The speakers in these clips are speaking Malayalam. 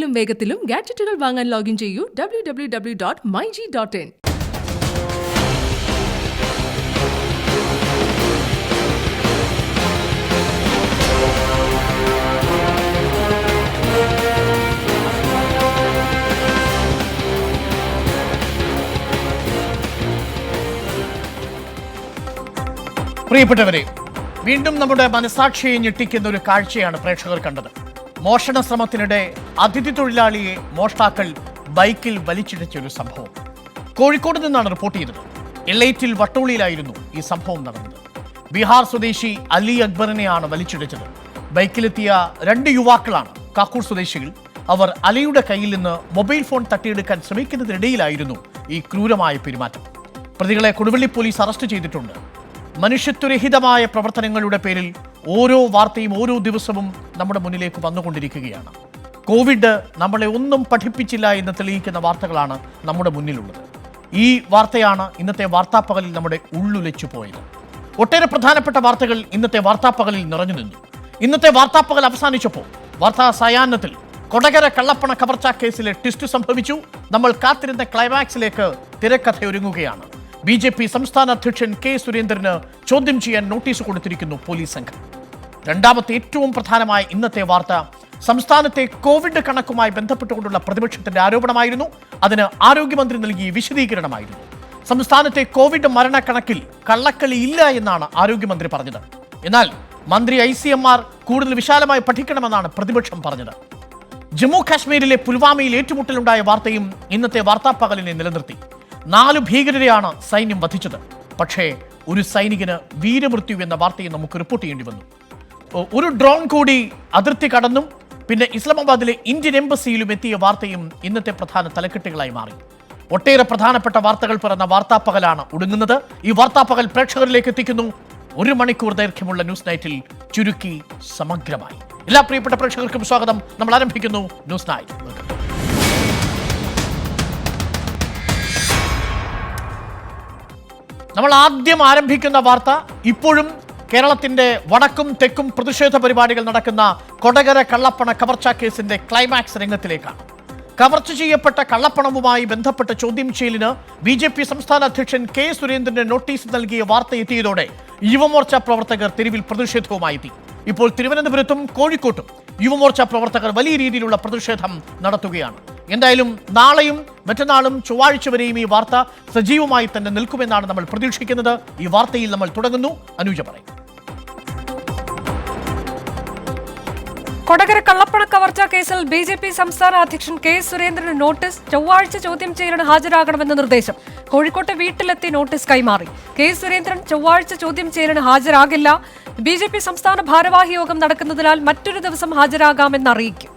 എളുപ്പത്തിലും വേഗത്തിലും ഗാഡ്ജറ്റുകൾ വാങ്ങാൻ ലോഗിൻ ചെയ്യൂ www.myg.in. പ്രിയപ്പെട്ടവരെ, വീണ്ടും നമ്മുടെ മനസാക്ഷിയെ ഞെട്ടിക്കുന്ന ഒരു കാഴ്ചയാണ് പ്രേക്ഷകർ കണ്ടത്. മോഷണ ശ്രമത്തിനിടെ അതിഥി തൊഴിലാളിയെ മോഷ്ടാക്കൾ ബൈക്കിൽ വലിച്ചിഴച്ചൊരു സംഭവം കോഴിക്കോട് നിന്നാണ് റിപ്പോർട്ട് ചെയ്തത്. എലൈറ്റിൽ വട്ടോളിയിലായിരുന്നു ഈ സംഭവം നടന്നത്. ബീഹാർ സ്വദേശി അലി അക്ബറിനെയാണ് വലിച്ചിഴച്ചത്. ബൈക്കിലെത്തിയ 2 യുവാക്കളാണ് കാക്കൂർ സ്വദേശികൾ. അവർ അലിയുടെ കയ്യിൽ നിന്ന് മൊബൈൽ ഫോൺ തട്ടിയെടുക്കാൻ ശ്രമിക്കുന്നതിനിടയിലായിരുന്നു ഈ ക്രൂരമായ പെരുമാറ്റം. പ്രതികളെ കൊടുവള്ളി പോലീസ് അറസ്റ്റ് ചെയ്തിട്ടുണ്ട്. മനുഷ്യത്വരഹിതമായ പ്രവർത്തനങ്ങളുടെ പേരിൽ ഓരോ വാർത്തയും ഓരോ ദിവസവും നമ്മുടെ മുന്നിലേക്ക് വന്നുകൊണ്ടിരിക്കുകയാണ്. കോവിഡ് നമ്മളെ ഒന്നും പഠിപ്പിച്ചില്ല എന്ന് തെളിയിക്കുന്ന വാർത്തകളാണ് നമ്മുടെ മുന്നിലുള്ളത്. ഈ വാർത്തയാണ് ഇന്നത്തെ വാർത്താപ്പകലിൽ നമ്മുടെ ഉള്ളുലച്ചു പോയത്. ഒട്ടേറെ പ്രധാനപ്പെട്ട വാർത്തകൾ ഇന്നത്തെ വാർത്താപ്പകലിൽ നിറഞ്ഞു നിന്നു. ഇന്നത്തെ വാർത്താപ്പകൽ അവസാനിച്ചപ്പോൾ വാർത്താ സായാഹ്നത്തിൽ കൊടകര കള്ളപ്പണ കവർച്ചാ കേസിലെ ട്വിസ്റ്റ് സംഭവിച്ചു. നമ്മൾ കാത്തിരുന്ന ക്ലൈമാക്സിലേക്ക് തിരക്കഥയൊരുങ്ങുകയാണ്. BJP സംസ്ഥാന അധ്യക്ഷൻ K. സുരേന്ദ്രന് ചോദ്യം ചെയ്യാൻ നോട്ടീസ് കൊടുത്തിരിക്കുന്നു പോലീസ് സംഘം. രണ്ടാമത്തെ ഏറ്റവും പ്രധാനമായ ഇന്നത്തെ വാർത്ത സംസ്ഥാനത്തെ കോവിഡ് കണക്കുമായി ബന്ധപ്പെട്ടുകൊണ്ടുള്ള പ്രതിപക്ഷത്തിന്റെ ആരോപണമായിരുന്നു. അതിന് ആരോഗ്യമന്ത്രി നൽകിയ വിശദീകരണമായിരുന്നു. സംസ്ഥാനത്തെ കോവിഡ് മരണക്കണക്കിൽ കള്ളക്കളി ഇല്ല എന്നാണ് ആരോഗ്യമന്ത്രി പറഞ്ഞത്. എന്നാൽ മന്ത്രി ICMR കൂടുതൽ വിശാലമായി പഠിക്കണമെന്നാണ് പ്രതിപക്ഷം പറഞ്ഞത്. ജമ്മു കാശ്മീരിലെ പുൽവാമയിൽ ഏറ്റുമുട്ടലുണ്ടായ വാർത്തയും ഇന്നത്തെ വാർത്താപ്പകലിനെ നിലനിർത്തി. 4 ഭീകരരെയാണ് സൈന്യം വധിച്ചത്. പക്ഷേ ഒരു സൈനികന് വീരമൃത്യു എന്ന വാർത്തയും നമുക്ക് റിപ്പോർട്ട് ചെയ്യേണ്ടി വന്നു. ഒരു ഡ്രോൺ കൂടി അതിർത്തി കടന്നും പിന്നെ ഇസ്ലാമാബാദിലെ ഇന്ത്യൻ എംബസിയിലും എത്തിയ വാർത്തയും ഇന്നത്തെ പ്രധാന തലക്കെട്ടുകളായി മാറി. ഒട്ടേറെ പ്രധാനപ്പെട്ട വാർത്തകൾ പിറന്ന വാർത്താപ്പകലാണ് ഒടുങ്ങുന്നത്. ഈ വാർത്താപ്പകൽ പ്രേക്ഷകരിലേക്ക് എത്തിക്കുന്നു 1 മണിക്കൂർ ദൈർഘ്യമുള്ള ന്യൂസ് നൈറ്റിൽ ചുരുക്കി സമഗ്രമായി. എല്ലാ പ്രിയപ്പെട്ട പ്രേക്ഷകർക്കും സ്വാഗതം. നമ്മൾ ആരംഭിക്കുന്നു ന്യൂസ് നൈറ്റ്. നമ്മൾ ആദ്യം ആരംഭിക്കുന്ന വാർത്ത ഇപ്പോഴും കേരളത്തിന്റെ വടക്കും തെക്കും പ്രതിഷേധ പരിപാടികൾ നടക്കുന്ന കൊടകര കള്ളപ്പണ കവർച്ചാ കേസിന്റെ ക്ലൈമാക്സ് രംഗത്തിലേക്കാണ്. കവർച്ച ചെയ്യപ്പെട്ട കള്ളപ്പണവുമായി ബന്ധപ്പെട്ട ചോദ്യം ചെയ്യലിന് BJP സംസ്ഥാന അധ്യക്ഷൻ K. സുരേന്ദ്രന് നോട്ടീസ് നൽകിയ വാർത്ത എത്തിയതോടെ യുവമോർച്ച പ്രവർത്തകർ തെരുവിൽ പ്രതിഷേധവുമായി എത്തി. ഇപ്പോൾ തിരുവനന്തപുരത്തും കോഴിക്കോട്ടും യുവമോർച്ച പ്രവർത്തകർ വലിയ രീതിയിലുള്ള പ്രതിഷേധം നടത്തുകയാണ്. എന്തായാലും നാളെയും മറ്റന്നാളും ചൊവ്വാഴ്ച വരെയും ഈ വാർത്ത സജീവമായി തന്നെ നിൽക്കുമെന്നാണ് നമ്മൾ പ്രതീക്ഷിക്കുന്നത്. ഈ വാർത്തയിൽ നമ്മൾ തുടങ്ങുന്നു. അനുജ പറയും. കൊടകര കള്ളപ്പണ കവർച്ചാ കേസിൽ BJP സംസ്ഥാന അധ്യക്ഷൻ K. സുരേന്ദ്രന് നോട്ടീസ്. ചൊവ്വാഴ്ച ചോദ്യം ചെയ്യലിന് ഹാജരാകണമെന്ന നിർദ്ദേശം. കോഴിക്കോട്ടെ വീട്ടിലെത്തി നോട്ടീസ് കൈമാറി. K. സുരേന്ദ്രൻ ചൊവ്വാഴ്ച ചോദ്യം ചെയ്യലിന് ഹാജരാകില്ല. BJP സംസ്ഥാന ഭാരവാഹി യോഗം നടക്കുന്നതിനാൽ മറ്റൊരു ദിവസം ഹാജരാകാമെന്ന് അറിയിക്കും.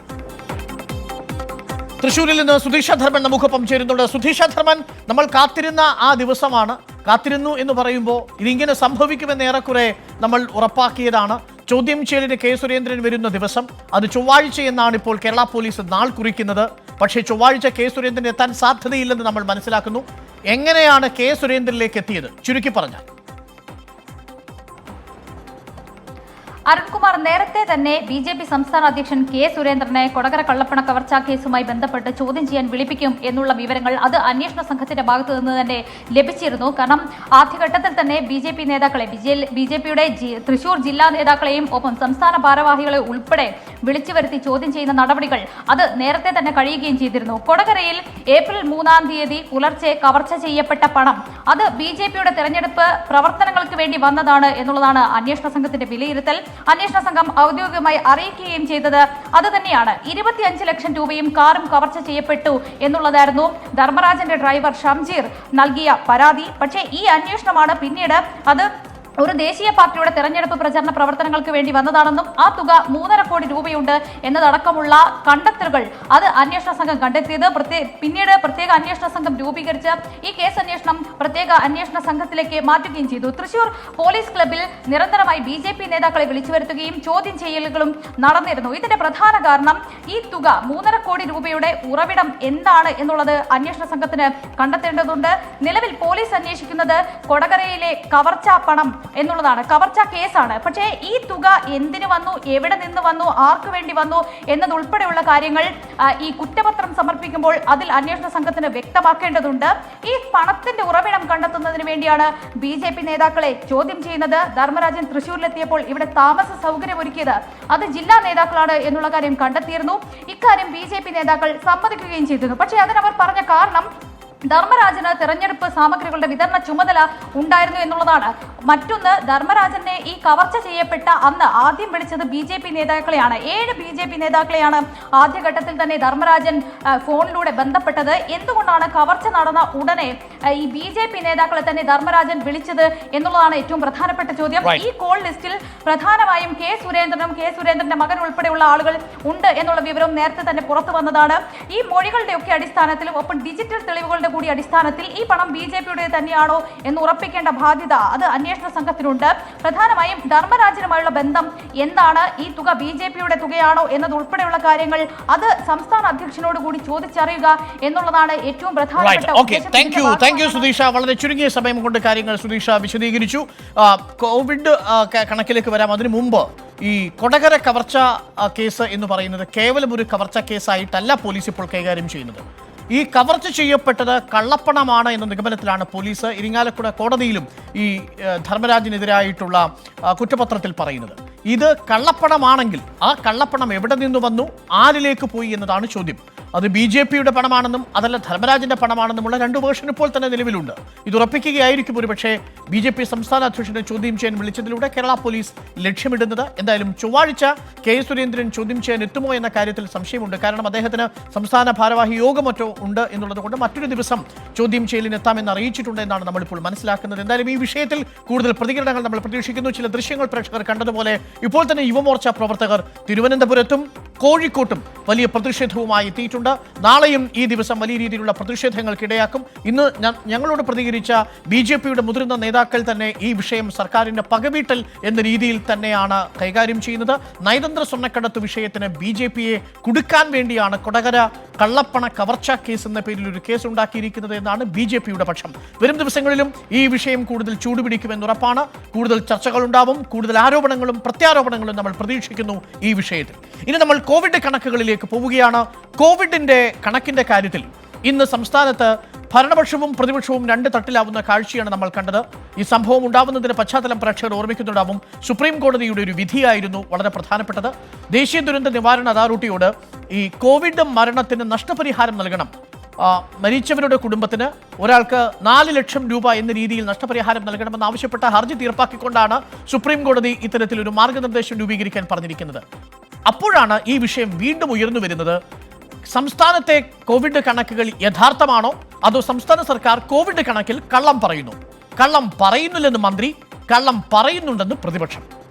തൃശ്ശൂരിൽ നിന്ന് സുധീഷ ധർമ്മൻ നമുക്കൊപ്പം ചേരുന്നുണ്ട്. സുധീഷ ധർമ്മൻ, നമ്മൾ കാത്തിരുന്ന ആ ദിവസമാണ്. കാത്തിരുന്നു എന്ന് പറയുമ്പോൾ ഇതിങ്ങനെ സംഭവിക്കുമെന്ന് ഏറെക്കുറെ നമ്മൾ ഉറപ്പാക്കിയതാണ്. ചോദ്യം ചെയ്യലിന് K. സുരേന്ദ്രൻ വരുന്ന ദിവസം അത് ചൊവ്വാഴ്ച എന്നാണ് ഇപ്പോൾ കേരള പോലീസ് നാൾ കുറിക്കുന്നത്. പക്ഷേ ചൊവ്വാഴ്ച K. സുരേന്ദ്രൻ എത്താൻ സാധ്യതയില്ലെന്ന് നമ്മൾ മനസ്സിലാക്കുന്നു. എങ്ങനെയാണ് K. സുരേന്ദ്രനിലേക്ക് എത്തിയത് ചുരുക്കി പറഞ്ഞാൽ? അരുൺകുമാർ, നേരത്തെ തന്നെ BJP സംസ്ഥാന അധ്യക്ഷൻ K. സുരേന്ദ്രനെ കൊടകര കള്ളപ്പണ കവർച്ചാ കേസുമായി ബന്ധപ്പെട്ട് ചോദ്യം ചെയ്യാൻ വിളിപ്പിക്കും എന്നുള്ള വിവരങ്ങൾ അത് അന്വേഷണ സംഘത്തിന്റെ ഭാഗത്തു നിന്ന് തന്നെ ലഭിച്ചിരുന്നു. കാരണം ആദ്യഘട്ടത്തിൽ തന്നെ BJP നേതാക്കളെ, BJPയുടെ തൃശൂർ ജില്ലാ നേതാക്കളെയും ഒപ്പം സംസ്ഥാന ഭാരവാഹികളെ ഉൾപ്പെടെ വിളിച്ചു വരുത്തി ചോദ്യം ചെയ്യുന്ന നടപടികൾ അത് നേരത്തെ തന്നെ കഴിയുകയും ചെയ്തിരുന്നു. കൊടകരയിൽ ഏപ്രിൽ 3-ാം തീയതി പുലർച്ചെ കവർച്ച ചെയ്യപ്പെട്ട പണം അത് BJPയുടെ തെരഞ്ഞെടുപ്പ് പ്രവർത്തനങ്ങൾക്ക് വേണ്ടി വന്നതാണ് എന്നുള്ളതാണ് അന്വേഷണ സംഘത്തിന്റെ വിലയിരുത്തൽ. അന്വേഷണ സംഘം ഔദ്യോഗികമായി അറിയിക്കുകയും ചെയ്തത് അത് തന്നെയാണ്. 25 ലക്ഷം രൂപയും കാറും കവർച്ച ചെയ്യപ്പെട്ടു എന്നുള്ളതായിരുന്നു ധർമ്മരാജന്റെ ഡ്രൈവർ ഷംജീർ നൽകിയ പരാതി. പക്ഷേ ഈ അന്വേഷണമാണ് പിന്നീട് അത് ഒരു ദേശീയ പാർട്ടിയുടെ തെരഞ്ഞെടുപ്പ് പ്രചരണ പ്രവർത്തനങ്ങൾക്ക് വേണ്ടി വന്നതാണെന്നും ആ തുക 3.5 കോടി രൂപയുണ്ട് എന്നതടക്കമുള്ള കണ്ടെത്തലുകൾ അത് അന്വേഷണ സംഘം കണ്ടെത്തിയത്. പിന്നീട് പ്രത്യേക അന്വേഷണ സംഘം രൂപീകരിച്ച് ഈ കേസ് അന്വേഷണം പ്രത്യേക അന്വേഷണ സംഘത്തിലേക്ക് മാറ്റുകയും ചെയ്തു. തൃശൂർ പോലീസ് ക്ലബിൽ നിരന്തരമായി BJP നേതാക്കളെ വിളിച്ചു വരുത്തുകയും ചോദ്യം ചെയ്യലുകളും നടന്നിരുന്നു. ഇതിന്റെ പ്രധാന കാരണം ഈ തുക 3.5 കോടി രൂപയുടെ ഉറവിടം എന്താണ് എന്നുള്ളത് അന്വേഷണ സംഘത്തിന് കണ്ടെത്തേണ്ടതുണ്ട്. നിലവിൽ പോലീസ് അന്വേഷിക്കുന്നത് കൊടകരയിലെ കവർച്ചാ പണം എന്നുള്ളതാണ്. കവർച്ച കേസാണ്. പക്ഷേ ഈ തുക എന്തിനു വന്നു, എവിടെ നിന്ന് വന്നു, ആർക്ക് വേണ്ടി വന്നു എന്നതുൾപ്പെടെയുള്ള കാര്യങ്ങൾ ഈ കുറ്റപത്രം സമർപ്പിക്കുമ്പോൾ അതിൽ അന്വേഷണ സംഘത്തിന് വ്യക്തമാക്കേണ്ടതുണ്ട്. ഈ പണത്തിന്റെ ഉറവിടം കണ്ടെത്തുന്നതിന് വേണ്ടിയാണ് BJP നേതാക്കളെ ചോദ്യം ചെയ്യുന്നത്. ധർമ്മരാജൻ തൃശ്ശൂരിലെത്തിയപ്പോൾ ഇവിടെ താമസ സൗകര്യം ഒരുക്കിയത് അത് ജില്ലാ നേതാക്കളാണ് എന്നുള്ള കാര്യം കണ്ടെത്തിയിരുന്നു. ഇക്കാര്യം BJP നേതാക്കൾ സമ്മതിക്കുകയും ചെയ്തിരുന്നു. പക്ഷേ അതിനവർ പറഞ്ഞ കാരണം ധർമ്മരാജന് തെരഞ്ഞെടുപ്പ് സാമഗ്രികളുടെ വിതരണ ചുമതല ഉണ്ടായിരുന്നു എന്നുള്ളതാണ്. മറ്റൊന്ന്, ധർമ്മരാജനെ ഈ കവർച്ച ചെയ്യപ്പെട്ട അന്ന് ആദ്യം വിളിച്ചത് BJP നേതാക്കളെയാണ്. 7 BJP നേതാക്കളെയാണ് ആദ്യഘട്ടത്തിൽ തന്നെ ധർമ്മരാജൻ ഫോണിലൂടെ ബന്ധപ്പെട്ടത്. എന്തുകൊണ്ടാണ് കവർച്ച നടന്ന ഉടനെ ഈ BJP നേതാക്കളെ തന്നെ ധർമ്മരാജൻ വിളിച്ചത് എന്നുള്ളതാണ് ഏറ്റവും പ്രധാനപ്പെട്ട ചോദ്യം. ഈ കോൾ ലിസ്റ്റിൽ പ്രധാനമായും കെ സുരേന്ദ്രന്റെ മകൻ ഉൾപ്പെടെയുള്ള ആളുകൾ ഉണ്ട് എന്നുള്ള വിവരം നേരത്തെ തന്നെ പുറത്തു വന്നതാണ്. ഈ മൊഴികളുടെ ഒക്കെ അടിസ്ഥാനത്തിലും ഒപ്പം ഡിജിറ്റൽ തെളിവുകളുടെ കൂടി അടിസ്ഥാനത്തിൽ ഈ പണം BJPയുടെ തന്നെയാണോ എന്ന് ഉറപ്പിക്കേണ്ട ബാധ്യത അത് അന്വേഷണ സംഘത്തിനുണ്ട്. പ്രധാനമായും ധർമ്മരാജനുമായുള്ള ബന്ധം എന്താണ്, ഈ തുക BJPയുടെ തുകയാണോ എന്നതുൾപ്പെടെയുള്ള കാര്യങ്ങൾ അത് സംസ്ഥാന അധ്യക്ഷനോട് കൂടി ചോദിച്ചറിയുക എന്നുള്ളതാണ് ഏറ്റവും പ്രധാനപ്പെട്ട. സുധീഷ, വളരെ ചുരുങ്ങിയ സമയം കൊണ്ട് കാര്യങ്ങൾ സുധീഷ വിശദീകരിച്ചു. കോവിഡ് കണക്കിലേക്ക് വരാം. അതിനു മുമ്പ് ഈ കൊടകര കവർച്ച കേസ് എന്ന് പറയുന്നത് കേവലം ഒരു കവർച്ച കേസായിട്ടല്ല പോലീസ് ഇപ്പോൾ കൈകാര്യം ചെയ്യുന്നത്. ഈ കവർച്ച ചെയ്യപ്പെട്ടത് കള്ളപ്പണമാണ് എന്ന നിഗമനത്തിലാണ് പോലീസ് ഇരിങ്ങാലക്കുട കോടതിയിലും ഈ ധർമ്മരാജിനെതിരായിട്ടുള്ള കുറ്റപത്രത്തിൽ പറയുന്നത്. ഇത് കള്ളപ്പണമാണെങ്കിൽ ആ കള്ളപ്പണം എവിടെ നിന്ന് വന്നു, ആരിലേക്ക് പോയി എന്നതാണ് ചോദ്യം. അത് BJPയുടെ പണമാണെന്നും അതല്ല ധർമ്മരാജന്റെ പണമാണെന്നുമുള്ള 2 വേർഷൻ ഇപ്പോൾ തന്നെ നിലവിലുണ്ട്. ഇത് ഉറപ്പിക്കുകയായിരിക്കും ഒരുപക്ഷെ BJP സംസ്ഥാന അധ്യക്ഷനെ ചോദ്യം ചെയ്യാൻ വിളിച്ചതിലൂടെ കേരള പോലീസ് ലക്ഷ്യമിടുന്നത്. എന്തായാലും ചൊവ്വാഴ്ച കെ സുരേന്ദ്രൻ ചോദ്യം ചെയ്യാൻ എത്തുമോ എന്ന കാര്യത്തിൽ സംശയമുണ്ട്. കാരണം അദ്ദേഹത്തിന് സംസ്ഥാന ഭാരവാഹി യോഗമറ്റോ ഉണ്ട് എന്നുള്ളത് കൊണ്ട് മറ്റൊരു ദിവസം ചോദ്യം ചെയ്യലിന് എത്താമെന്ന് അറിയിച്ചിട്ടുണ്ട് എന്നാണ് നമ്മളിപ്പോൾ മനസ്സിലാക്കുന്നത്. എന്തായാലും ഈ വിഷയത്തിൽ കൂടുതൽ പ്രതികരണങ്ങൾ നമ്മൾ പ്രതീക്ഷിക്കുന്നു. ചില ദൃശ്യങ്ങൾ പ്രേക്ഷകർ കണ്ടതുപോലെ ഇപ്പോൾ തന്നെ യുവമോർച്ച പ്രവർത്തകർ തിരുവനന്തപുരത്തും കോഴിക്കോട്ടും വലിയ പ്രതിഷേധവുമായി എത്തിയിട്ടുണ്ട്. നാളെയും ഈ ദിവസം വലിയ രീതിയിലുള്ള പ്രതിഷേധങ്ങൾക്കിടയാക്കും. ഇന്ന് ഞങ്ങളോട് പ്രതികരിച്ച BJPയുടെ മുതിർന്ന നേതാക്കൾ തന്നെ ഈ വിഷയം സർക്കാരിന്റെ പകവീട്ടൽ എന്ന രീതിയിൽ തന്നെയാണ് കൈകാര്യം ചെയ്യുന്നത്. നയതന്ത്ര സ്വർണ്ണക്കടത്ത് വിഷയത്തിന് BJPയെ കുടുക്കാൻ വേണ്ടിയാണ് കൊടകര കള്ളപ്പണ കവർച്ച കേസ് എന്ന പേരിൽ ഒരു കേസ് ഉണ്ടാക്കിയിരിക്കുന്നത് എന്നാണ് BJPയുടെ പക്ഷം. വരും ദിവസങ്ങളിലും ഈ വിഷയം കൂടുതൽ ചൂടുപിടിക്കുമെന്നുറപ്പാണ്. കൂടുതൽ ചർച്ചകളുണ്ടാവും, കൂടുതൽ ആരോപണങ്ങളും പ്രത്യാരോപണങ്ങളും നമ്മൾ പ്രതീക്ഷിക്കുന്നു ഈ വിഷയത്തിൽ. ഇനി നമ്മൾ കോവിഡ് കണക്കുകളിലേക്ക് പോവുകയാണ്. കോവിഡിന്റെ കണക്കിന്റെ കാര്യത്തിൽ ഇന്ന് സംസ്ഥാനത്ത് ഭരണപക്ഷവും പ്രതിപക്ഷവും 2 തട്ടിലാവുന്ന കാഴ്ചയാണ് നമ്മൾ കണ്ടത്. ഈ സംഭവം ഉണ്ടാവുന്നതിന്റെ പശ്ചാത്തലം പ്രേക്ഷകർ ഓർമ്മിക്കുന്നുണ്ടാവും. സുപ്രീം കോടതിയുടെ ഒരു വിധിയായിരുന്നു വളരെ പ്രധാനപ്പെട്ടത്. ദേശീയ ദുരന്ത നിവാരണ അതോറിറ്റിയോട് ഈ കോവിഡ് മരണത്തിന് നഷ്ടപരിഹാരം നൽകണം. മരിച്ചവരുടെ കുടുംബത്തിന് ഒരാൾക്ക് 4 ലക്ഷം രൂപ എന്ന രീതിയിൽ നഷ്ടപരിഹാരം നൽകണമെന്ന് ആവശ്യപ്പെട്ട ഹർജി തീർപ്പാക്കിക്കൊണ്ടാണ് സുപ്രീം കോടതി ഇത്തരത്തിലൊരു മാർഗനിർദ്ദേശം രൂപീകരിക്കാൻ പറഞ്ഞിരിക്കുന്നത്. അപ്പോഴാണ് ഈ വിഷയം വീണ്ടും ഉയർന്നു വരുന്നത്. സംസ്ഥാനത്തെ കോവിഡ് കണക്കുകൾ യഥാർത്ഥമാണോ, അതോ സംസ്ഥാന സർക്കാർ കോവിഡ് കണക്കിൽ കള്ളം പറയുന്നു? കള്ളം പറയുന്നില്ലെന്ന് മന്ത്രി, കള്ളം പറയുന്നുണ്ടെന്ന് പ്രതിപക്ഷം.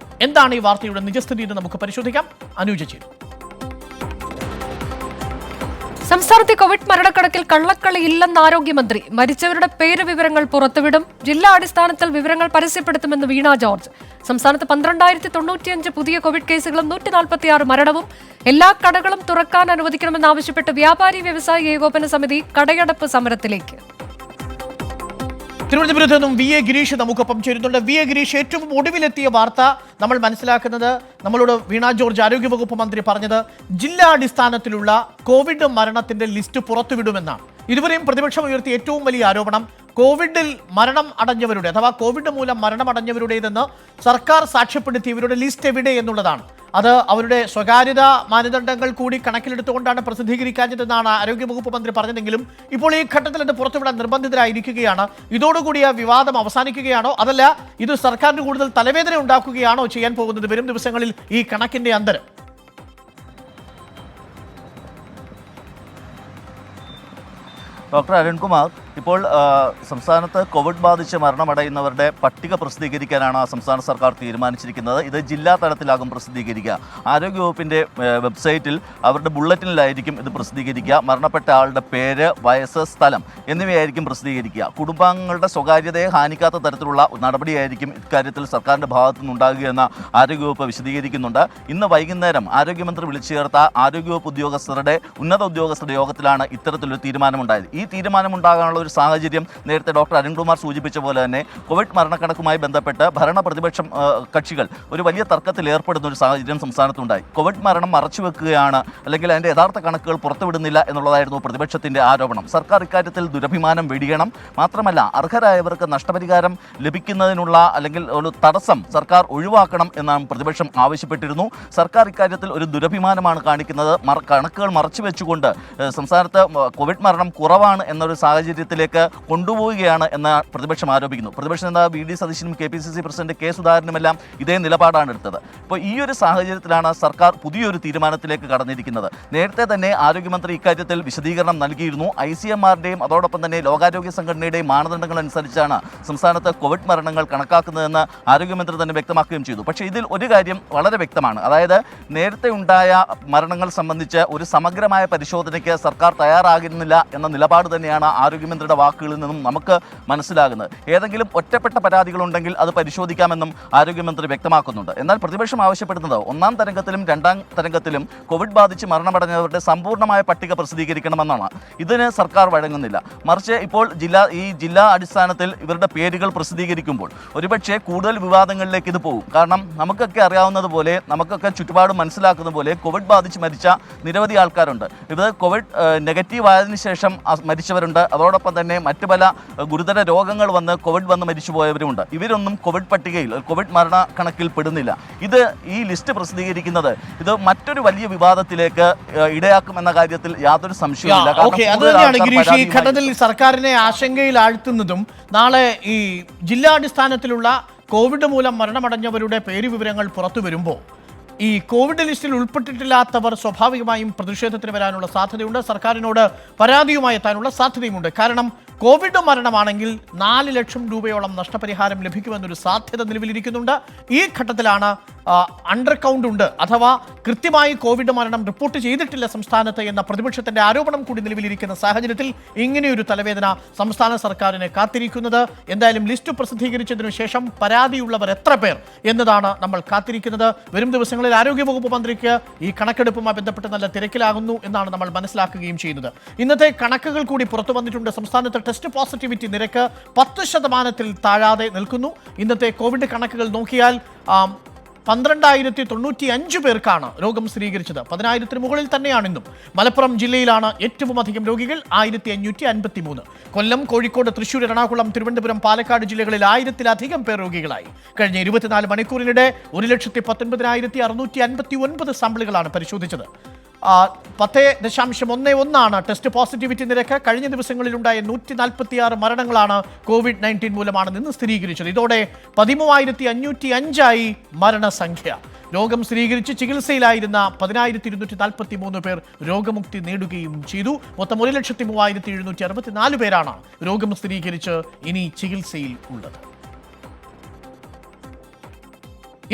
എന്താണ് ഈ വാർത്തയുടെ നിജസ്ഥിതി എന്ന് നമുക്ക് പരിശോധിക്കാം. അനുജ ചേരും. സംസ്ഥാനത്തെ കോവിഡ് മരണക്കണക്കിൽ കള്ളക്കളി ഇല്ലെന്ന് ആരോഗ്യമന്ത്രി. മരിച്ചവരുടെ പേര് വിവരങ്ങൾ പുറത്തുവിടും. ജില്ലാ അടിസ്ഥാനത്തിൽ വിവരങ്ങൾ പരസ്യപ്പെടുത്തുമെന്ന് വീണ ജോർജ്. സംസ്ഥാനത്ത് 12,095 പുതിയ കോവിഡ് കേസുകളും 146 മരണവും. എല്ലാ കടകളും തുറക്കാൻ അനുവദിക്കണമെന്നാവശ്യപ്പെട്ട് വ്യാപാരി വ്യവസായി ഏകോപന സമിതി കടയടപ്പ് സമരത്തിലേക്ക്. തിരുവനന്തപുരത്ത് നിന്നും VA ഗിരീഷ് നമുക്കൊപ്പം ചേരുന്നുണ്ട്. VA ഗിരീഷ്, ഏറ്റവും ഒടുവിലെത്തിയ വാർത്ത നമ്മൾ മനസ്സിലാക്കുന്നത്, നമ്മളോട് വീണ ജോർജ് ആരോഗ്യവകുപ്പ് മന്ത്രി പറഞ്ഞത് ജില്ലാ അടിസ്ഥാനത്തിലുള്ള കോവിഡ് മരണത്തിന്റെ ലിസ്റ്റ് പുറത്തുവിടുമെന്നാണ്. ഇതുവരെയും പ്രതിപക്ഷം ഉയർത്തിയ ഏറ്റവും വലിയ ആരോപണം കോവിഡിൽ മരണം അടഞ്ഞവരുടെ അഥവാ കോവിഡ് മൂലം മരണമടഞ്ഞവരുടേതെന്ന് സർക്കാർ സാക്ഷ്യപ്പെടുത്തിയവരുടെ ലിസ്റ്റ് എവിടെ എന്നുള്ളതാണ്. അത് അവരുടെ സ്വകാര്യത മാനദണ്ഡങ്ങൾ കൂടി കണക്കിലെടുത്തുകൊണ്ടാണ് പ്രസിദ്ധീകരിക്കാഞ്ഞതെന്നാണ് ആരോഗ്യവകുപ്പ് മന്ത്രി പറഞ്ഞതെങ്കിലും ഇപ്പോൾ ഈ ഘട്ടത്തിൽ അത് പുറത്തുവിടാൻ നിർബന്ധിതരായിരിക്കുകയാണ്. ഇതോടുകൂടി ആ വിവാദം അവസാനിക്കുകയാണോ, അതല്ല ഇത് സർക്കാരിന് കൂടുതൽ തലവേദന ഉണ്ടാക്കുകയാണോ ചെയ്യാൻ പോകുന്നത് വരും ദിവസങ്ങളിൽ ഈ കണക്കിന്റെ അന്തരം? ഡോക്ടർ അരുൺകുമാർ, ഇപ്പോൾ സംസ്ഥാനത്ത് കോവിഡ് ബാധിച്ച് മരണമടയുന്നവരുടെ പട്ടിക പ്രസിദ്ധീകരിക്കാനാണ് സംസ്ഥാന സർക്കാർ തീരുമാനിച്ചിരിക്കുന്നത്. ഇത് ജില്ലാ തലത്തിലാകും പ്രസിദ്ധീകരിക്കുക. ആരോഗ്യവകുപ്പിൻ്റെ വെബ്സൈറ്റിൽ അവരുടെ ബുള്ളറ്റിനിലായിരിക്കും ഇത് പ്രസിദ്ധീകരിക്കുക. മരണപ്പെട്ട ആളുടെ പേര്, വയസ്സ്, സ്ഥലം എന്നിവയായിരിക്കും പ്രസിദ്ധീകരിക്കുക. കുടുംബാംഗങ്ങളുടെ സ്വകാര്യതയെ ഹാനിക്കാത്ത തരത്തിലുള്ള നടപടിയായിരിക്കും ഇക്കാര്യത്തിൽ സർക്കാരിൻ്റെ ഭാഗത്തു നിന്നുണ്ടാകുകയെന്ന് ആരോഗ്യവകുപ്പ് വിശദീകരിക്കുന്നുണ്ട്. ഇന്ന് വൈകുന്നേരം ആരോഗ്യമന്ത്രി വിളിച്ചു ചേർത്ത ആരോഗ്യവകുപ്പ് ഉദ്യോഗസ്ഥരുടെ ഉന്നത ഉദ്യോഗസ്ഥരുടെ യോഗത്തിലാണ് ഇത്തരത്തിലൊരു തീരുമാനമുണ്ടായത്. ഈ തീരുമാനമുണ്ടാകാനുള്ള ഒരു സാഹചര്യം നേരത്തെ ഡോക്ടർ അരുൺകുമാർ സൂചിപ്പിച്ച പോലെ തന്നെ കോവിഡ് മരണക്കണക്കുമായി ബന്ധപ്പെട്ട് ഭരണ പ്രതിപക്ഷം കക്ഷികൾ ഒരു വലിയ തർക്കത്തിൽ ഏർപ്പെടുന്ന ഒരു സാഹചര്യം സംസ്ഥാനത്തുണ്ടായി. കോവിഡ് മരണം മറച്ചുവെക്കുകയാണ്, അല്ലെങ്കിൽ അതിൻ്റെ യഥാർത്ഥ കണക്കുകൾ പുറത്തുവിടുന്നില്ല എന്നുള്ളതായിരുന്നു പ്രതിപക്ഷത്തിൻ്റെ ആരോപണം. സർക്കാർ ഇക്കാര്യത്തിൽ ദുരഭിമാനം വെടിയണം, മാത്രമല്ല അർഹരായവർക്ക് നഷ്ടപരിഹാരം ലഭിക്കുന്നതിനുള്ള അല്ലെങ്കിൽ ഒരു തടസ്സം സർക്കാർ ഒഴിവാക്കണം എന്നാണ് പ്രതിപക്ഷം ആവശ്യപ്പെട്ടിരുന്നു. സർക്കാർ ഇക്കാര്യത്തിൽ ഒരു ദുരഭിമാനമാണ് കാണിക്കുന്നത്. കണക്കുകൾ മറച്ചു വെച്ചുകൊണ്ട് സംസ്ഥാനത്ത് കോവിഡ് മരണം കുറവാണ് എന്നൊരു സാഹചര്യത്തിലേക്ക് കൊണ്ടുപോവുകയാണ് എന്ന് പ്രതിപക്ഷം ആരോപിക്കുന്നു. പ്രതിപക്ഷ നേതാവ് വി ഡി സതീശനും KPCC പ്രസിഡന്റ് കെ സുധാകരനുമെല്ലാം ഇതേ നിലപാടാണ് എടുത്തത്. ഇപ്പോൾ ഈ ഒരു സാഹചര്യത്തിലാണ് സർക്കാർ പുതിയൊരു തീരുമാനത്തിലേക്ക് കടന്നിരിക്കുന്നത്. നേരത്തെ തന്നെ ആരോഗ്യമന്ത്രി ഇക്കാര്യത്തിൽ വിശദീകരണം നൽകിയിരുന്നു. ICMRന്റെയും അതോടൊപ്പം തന്നെ ലോകാരോഗ്യ സംഘടനയുടെയും മാനദണ്ഡങ്ങൾ അനുസരിച്ചാണ് സംസ്ഥാനത്ത് കോവിഡ് മരണങ്ങൾ കണക്കാക്കുന്നതെന്ന് ആരോഗ്യമന്ത്രി തന്നെ വ്യക്തമാക്കുകയും ചെയ്തു. പക്ഷേ ഇതിൽ ഒരു കാര്യം വളരെ വ്യക്തമാണ്. അതായത് നേരത്തെ ഉണ്ടായ മരണങ്ങൾ സംബന്ധിച്ച് ഒരു സമഗ്രമായ പരിശോധനയ്ക്ക് സർക്കാർ തയ്യാറാകുന്നില്ല എന്ന നിലപാട് തന്നെയാണ് ആരോഗ്യമന്ത്രിയുടെ വാക്കുകളിൽ നിന്നും നമുക്ക് മനസ്സിലാകുന്നത്. ഏതെങ്കിലും ഒറ്റപ്പെട്ട പരാതികളുണ്ടെങ്കിൽ അത് പരിശോധിക്കാമെന്നും ആരോഗ്യമന്ത്രി വ്യക്തമാക്കുന്നുണ്ട്. എന്നാൽ പ്രതിപക്ഷം ആവശ്യപ്പെടുന്നത് ഒന്നാം തരംഗത്തിലും രണ്ടാം തരംഗത്തിലും കോവിഡ് ബാധിച്ച് മരണമടഞ്ഞവരുടെ സമ്പൂർണ്ണമായ പട്ടിക പ്രസിദ്ധീകരിക്കണമെന്നാണ്. ഇതിന് സർക്കാർ വഴങ്ങുന്നില്ല. മറിച്ച് ഇപ്പോൾ ജില്ലാ അടിസ്ഥാനത്തിൽ ഇവരുടെ പേരുകൾ പ്രസിദ്ധീകരിക്കുമ്പോൾ ഒരുപക്ഷെ കൂടുതൽ വിവാദങ്ങളിലേക്ക് ഇത് പോകും. കാരണം നമുക്കൊക്കെ അറിയാവുന്നതുപോലെ, നമുക്കൊക്കെ ചുറ്റുപാട് മനസ്സിലാക്കുന്ന പോലെ കോവിഡ് ബാധിച്ച് മരിച്ച നിരവധി ആൾക്കാരുണ്ട്. ഇത് കോവിഡ് നെഗറ്റീവ് ആയതിനു ശേഷം മരിച്ചവരുണ്ട്. അതോടൊപ്പം തന്നെ മറ്റു പല ഗുരുതര രോഗങ്ങൾ വന്ന് കോവിഡ് വന്ന് മരിച്ചുപോയവരുമുണ്ട്. ഇവരൊന്നും കോവിഡ് പട്ടികയിൽ, കോവിഡ് മരണ കണക്കിൽ പെടുന്നില്ല. ഈ ലിസ്റ്റ് പ്രസിദ്ധീകരിക്കുന്നത് ഇത് മറ്റൊരു വലിയ വിവാദത്തിലേക്ക് ഇടയാക്കുമെന്ന കാര്യത്തിൽ യാതൊരു സംശയവുമില്ല. ഈ ഘട്ടത്തിൽ സർക്കാരിനെ ആശങ്കയിൽ ആഴ്ത്തുന്നതും നാളെ ഈ ജില്ലാടിസ്ഥാനത്തിലുള്ള കോവിഡ് മൂലം മരണമടഞ്ഞവരുടെ പേര് വിവരങ്ങൾ പുറത്തു വരുമ്പോൾ ഈ കോവിഡ് ലിസ്റ്റിൽ ഉൾപ്പെട്ടിട്ടില്ലാത്തവർ സ്വാഭാവികമായും പ്രതിഷേധത്തിന് വരാനുള്ള സാധ്യതയുണ്ട്. സർക്കാരിനോട് പരാതിയുമായി എത്താനുള്ള സാധ്യതയുമുണ്ട്. കാരണം കോവിഡ് മരണമാണെങ്കിൽ 4 ലക്ഷം രൂപയോളം നഷ്ടപരിഹാരം ലഭിക്കുമെന്നൊരു സാധ്യത നിലവിലിരിക്കുന്നുണ്ട്. ഈ ഘട്ടത്തിലാണ് അണ്ടർ കൗണ്ട് ഉണ്ട്, അഥവാ കൃത്യമായി കോവിഡ് മരണം റിപ്പോർട്ട് ചെയ്തിട്ടില്ല സംസ്ഥാനത്ത് എന്ന പ്രതിപക്ഷത്തിന്റെ ആരോപണം കൂടി നിലവിലിരിക്കുന്ന സാഹചര്യത്തിൽ ഇങ്ങനെയൊരു തലവേദന സംസ്ഥാന സർക്കാരിനെ കാത്തിരിക്കുന്നത്. എന്തായാലും ലിസ്റ്റ് പ്രസിദ്ധീകരിച്ചതിനു ശേഷം പരാതിയുള്ളവർ എത്ര പേർ എന്നതാണ് നമ്മൾ കാത്തിരിക്കുന്നത്. വരും ദിവസങ്ങളിൽ ആരോഗ്യവകുപ്പ് മന്ത്രിക്ക് ഈ കണക്കെടുപ്പുമായി ബന്ധപ്പെട്ട് നല്ല തിരക്കിലാകുന്നു എന്നാണ് നമ്മൾ മനസ്സിലാക്കുകയും ചെയ്യുന്നത്. ഇന്നത്തെ കണക്കുകൾ കൂടി പുറത്തു വന്നിട്ടുണ്ട്. സംസ്ഥാനത്ത് ടെസ്റ്റ് പോസിറ്റിവിറ്റി നിരക്ക് 10% താഴാതെ നിൽക്കുന്നു. ഇന്നത്തെ കോവിഡ് കണക്കുകൾ നോക്കിയാൽ 12,095 പേർക്കാണ് രോഗം സ്ഥിരീകരിച്ചത്. 10,000 മുകളിൽ തന്നെയാണ് ഇന്നും. മലപ്പുറം ജില്ലയിലാണ് ഏറ്റവും അധികം രോഗികൾ, 1553. കൊല്ലം, കോഴിക്കോട്, തൃശ്ശൂർ, എറണാകുളം, തിരുവനന്തപുരം, പാലക്കാട് ജില്ലകളിൽ 1000-ലധികം പേർ രോഗികളായി. കഴിഞ്ഞ 24 മണിക്കൂറിനിടെ 1,19,659 സാമ്പിളുകളാണ് പരിശോധിച്ചത്. 10.11 ടെസ്റ്റ് പോസിറ്റിവിറ്റി നിരക്ക്. കഴിഞ്ഞ ദിവസങ്ങളിലുണ്ടായ 146 മരണങ്ങളാണ് COVID-19 മൂലമാണ് നിന്ന് സ്ഥിരീകരിച്ചത്. ഇതോടെ 13,505 മരണസംഖ്യ. രോഗം സ്ഥിരീകരിച്ച് ചികിത്സയിലായിരുന്ന 10,243 പേർ രോഗമുക്തി നേടുകയും ചെയ്തു. മൊത്തം 1,03,764 പേരാണ് രോഗം സ്ഥിരീകരിച്ച് ഇനി ചികിത്സയിൽ ഉള്ളത്.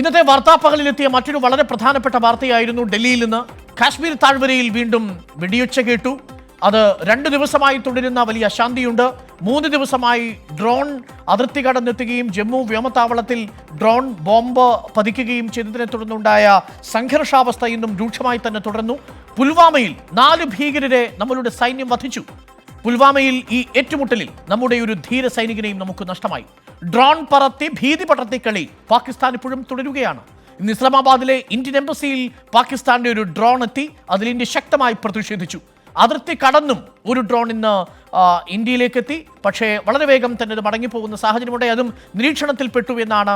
ഇന്നത്തെ വാർത്താപ്പകലിലെത്തിയ മറ്റൊരു വളരെ പ്രധാനപ്പെട്ട വാർത്തയായിരുന്നു ഡൽഹിയിൽ നിന്ന്. കാശ്മീർ താഴ്വരയിൽ വീണ്ടും വെടിയൊച്ച കേട്ടു. അത് 2 ദിവസമായി തുടരുന്ന വലിയ അശാന്തിയുണ്ട്. 3 ദിവസമായി ഡ്രോൺ അതിർത്തി കടന്നെത്തുകയും ജമ്മു വ്യോമത്താവളത്തിൽ ഡ്രോൺ ബോംബ് പതിക്കുകയും ചെയ്തതിനെ തുടർന്നുണ്ടായ സംഘർഷാവസ്ഥ ഇന്നും രൂക്ഷമായി തന്നെ തുടർന്നു. പുൽവാമയിൽ 4 ഭീകരരെ നമ്മളുടെ സൈന്യം വധിച്ചു. പുൽവാമയിൽ ഈ ഏറ്റുമുട്ടലിൽ നമ്മുടെ ഒരു ധീര സൈനികനെയും നമുക്ക് നഷ്ടമായി. ഡ്രോൺ പറത്തി ഭീതി പടർത്തി കളി പാകിസ്ഥാൻ ഇപ്പോഴും തുടരുകയാണ്. ഇന്ന് ഇസ്ലാമാബാദിലെ ഇന്ത്യൻ എംബസിയിൽ പാകിസ്ഥാന്റെ ഒരു ഡ്രോൺ എത്തി. അതിൽ ഇന്ത്യ ശക്തമായി പ്രതിഷേധിച്ചു. അതിർത്തി കടന്നും ഒരു ഡ്രോൺ ഇന്ന് ഇന്ത്യയിലേക്ക് എത്തി. പക്ഷേ വളരെ വേഗം തന്നെ ഇത് മടങ്ങിപ്പോകുന്ന സാഹചര്യമുണ്ട്. അതും നിരീക്ഷണത്തിൽപ്പെട്ടു എന്നാണ്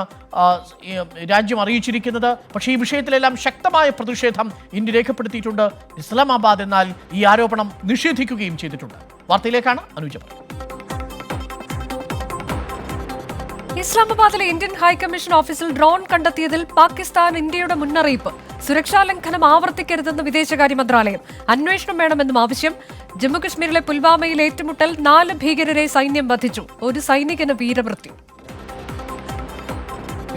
രാജ്യം അറിയിച്ചിരിക്കുന്നത്. പക്ഷേ ഈ വിഷയത്തിലെല്ലാം ശക്തമായ പ്രതിഷേധം ഇന്ത്യ രേഖപ്പെടുത്തിയിട്ടുണ്ട്. ഇസ്ലാമാബാദ് എന്നാൽ ഈ ആരോപണം നിഷേധിക്കുകയും ചെയ്തിട്ടുണ്ട്. വാർത്തയിലേക്കാണ് അനുജ. ഇസ്ലാമാബാദിലെ ഇന്ത്യൻ ഹൈക്കമ്മീഷൻ ഓഫീസിൽ ഡ്രോൺ കണ്ടെത്തിയതിൽ പാകിസ്ഥാൻ ഇന്ത്യയുടെ മുന്നറിയിപ്പ്. സുരക്ഷാ ലംഘനം ആവർത്തിക്കരുതെന്ന് വിദേശകാര്യ മന്ത്രാലയം. അന്വേഷണം വേണമെന്നും ആവശ്യം. ജമ്മുകശ്മീരിലെ പുൽവാമയിൽ ഏറ്റുമുട്ടൽ 4 ഭീകരരെ സൈന്യം വധിച്ചു. ഒരു സൈനികന് വീരമൃത്യു.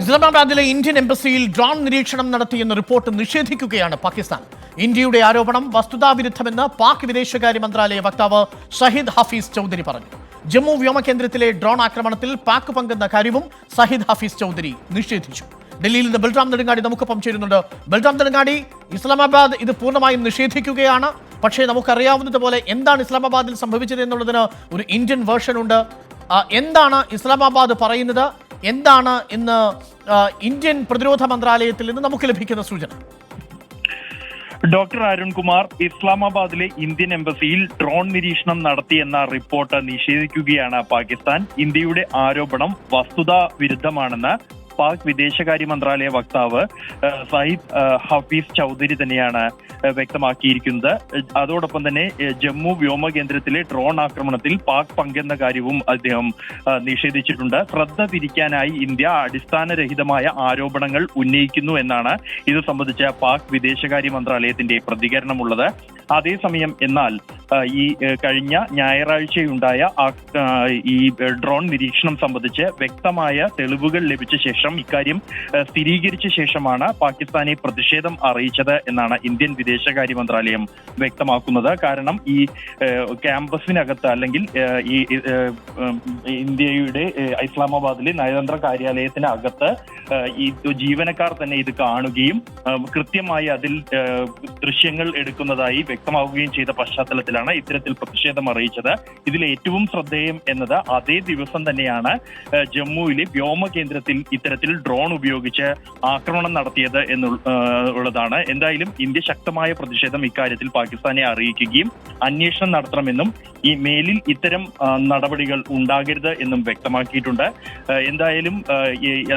ഇസ്ലാമാബാദിലെ ഇന്ത്യൻ എംബസിയിൽ ഡ്രോൺ നിരീക്ഷണം നടത്തിയെന്ന റിപ്പോർട്ട് നിഷേധിക്കുകയാണ് പാകിസ്ഥാൻ. ഇന്ത്യയുടെ ആരോപണം വസ്തുതാവിരുദ്ധമെന്ന് പാക് വിദേശകാര്യ മന്ത്രാലയ വക്താവ് ഷഹീദ് ഹഫീസ് ചൗധരി പറഞ്ഞു. ജമ്മു വ്യോമകേന്ദ്രത്തിലെ ഡ്രോൺ ആക്രമണത്തിൽ പാക് പങ്കെന്ന കാര്യവും ഷഹീദ് ഹഫീസ് ചൗധരി നിഷേധിച്ചു. ഡൽഹിയിൽ നിന്ന് ബൽറാം നെടുങ്ങാടി നമുക്കൊപ്പം ചേരുന്നുണ്ട്. ബൽറാം നെടുങ്ങാടി, ഇസ്ലാമാബാദ് ഇത് പൂർണ്ണമായും നിഷേധിക്കുകയാണ്. പക്ഷേ നമുക്കറിയാവുന്നതുപോലെ എന്താണ് ഇസ്ലാമാബാദിൽ സംഭവിച്ചത് എന്നുള്ളതിന് ഒരു ഇന്ത്യൻ വേർഷൻ ഉണ്ട്. എന്താണ് ഇസ്ലാമാബാദ് പറയുന്നത്, എന്താണ് ഇന്ന് ഇന്ത്യൻ പ്രതിരോധ മന്ത്രാലയത്തിൽ നിന്ന് നമുക്ക് ലഭിക്കുന്ന സൂചന? ഡോക്ടർ അരുൺകുമാർ, ഇസ്ലാമാബാദിലെ ഇന്ത്യൻ എംബസിയിൽ ഡ്രോൺ നിരീക്ഷണം നടത്തിയെന്ന റിപ്പോർട്ട് നിഷേധിക്കുകയാണ് പാകിസ്ഥാൻ. ഇന്ത്യയുടെ ആരോപണം വസ്തുതാ വിരുദ്ധമാണെന്ന് പാക് വിദേശകാര്യ മന്ത്രാലയ വക്താവ് സയ്യിദ് ഹഫീസ് ചൗധരി തന്നെയാണ് വ്യക്തമാക്കിയിരിക്കുന്നത്. അതോടൊപ്പം തന്നെ ജമ്മു വ്യോമ കേന്ദ്രത്തിലെ ഡ്രോൺ ആക്രമണത്തിൽ പാക് പങ്കെന്ന കാര്യവും അദ്ദേഹം നിഷേധിച്ചിട്ടുണ്ട്. ശ്രദ്ധ തിരിക്കാനായി ഇന്ത്യ അടിസ്ഥാനരഹിതമായ ആരോപണങ്ങൾ ഉന്നയിക്കുന്നു എന്നാണ് ഇത് സംബന്ധിച്ച പാക് വിദേശകാര്യ മന്ത്രാലയത്തിന്റെ പ്രതികരണമുള്ളത്. അതേസമയം എന്നാൽ ഈ കഴിഞ്ഞ ഞായറാഴ്ചയുണ്ടായ ഈ ഡ്രോൺ നിരീക്ഷണം സംബന്ധിച്ച് വ്യക്തമായ തെളിവുകൾ ലഭിച്ച ശേഷം, ഇക്കാര്യം സ്ഥിരീകരിച്ച ശേഷമാണ് പാകിസ്ഥാനെ പ്രതിഷേധം അറിയിച്ചത് എന്നാണ് ഇന്ത്യൻ വിദേശകാര്യ മന്ത്രാലയം വ്യക്തമാക്കുന്നത്. കാരണം ഈ ക്യാമ്പസിനകത്ത് അല്ലെങ്കിൽ ഈ ഇന്ത്യയുടെ ഇസ്ലാമാബാദിലെ നയതന്ത്ര കാര്യാലയത്തിന് അകത്ത് ഈ ജീവനക്കാർ തന്നെ ഇത് കാണുകയും കൃത്യമായി അതിൽ ദൃശ്യങ്ങൾ എടുക്കുന്നതായി വ്യക്തമാവുകയും ചെയ്ത പശ്ചാത്തലത്തിലാണ് ഇത്തരത്തിൽ പ്രതിഷേധം അറിയിച്ചത്. ഇതിൽ ഏറ്റവും ശ്രദ്ധേയം എന്നത് അതേ ദിവസം തന്നെയാണ് ജമ്മുവിലെ വ്യോമ കേന്ദ്രത്തിൽ ഇത്തരത്തിൽ ഡ്രോൺ ഉപയോഗിച്ച് ആക്രമണം നടത്തിയത് എന്നുള്ളതാണ്. എന്തായാലും ഇന്ത്യ ശക്തമായ പ്രതിഷേധം ഇക്കാര്യത്തിൽ പാകിസ്ഥാനെ അറിയിക്കുകയും അന്വേഷണം നടത്തണമെന്നും ഈ മേലിൽ ഇത്തരം നടപടികൾ ഉണ്ടാകരുത് എന്നും വ്യക്തമാക്കിയിട്ടുണ്ട്. എന്തായാലും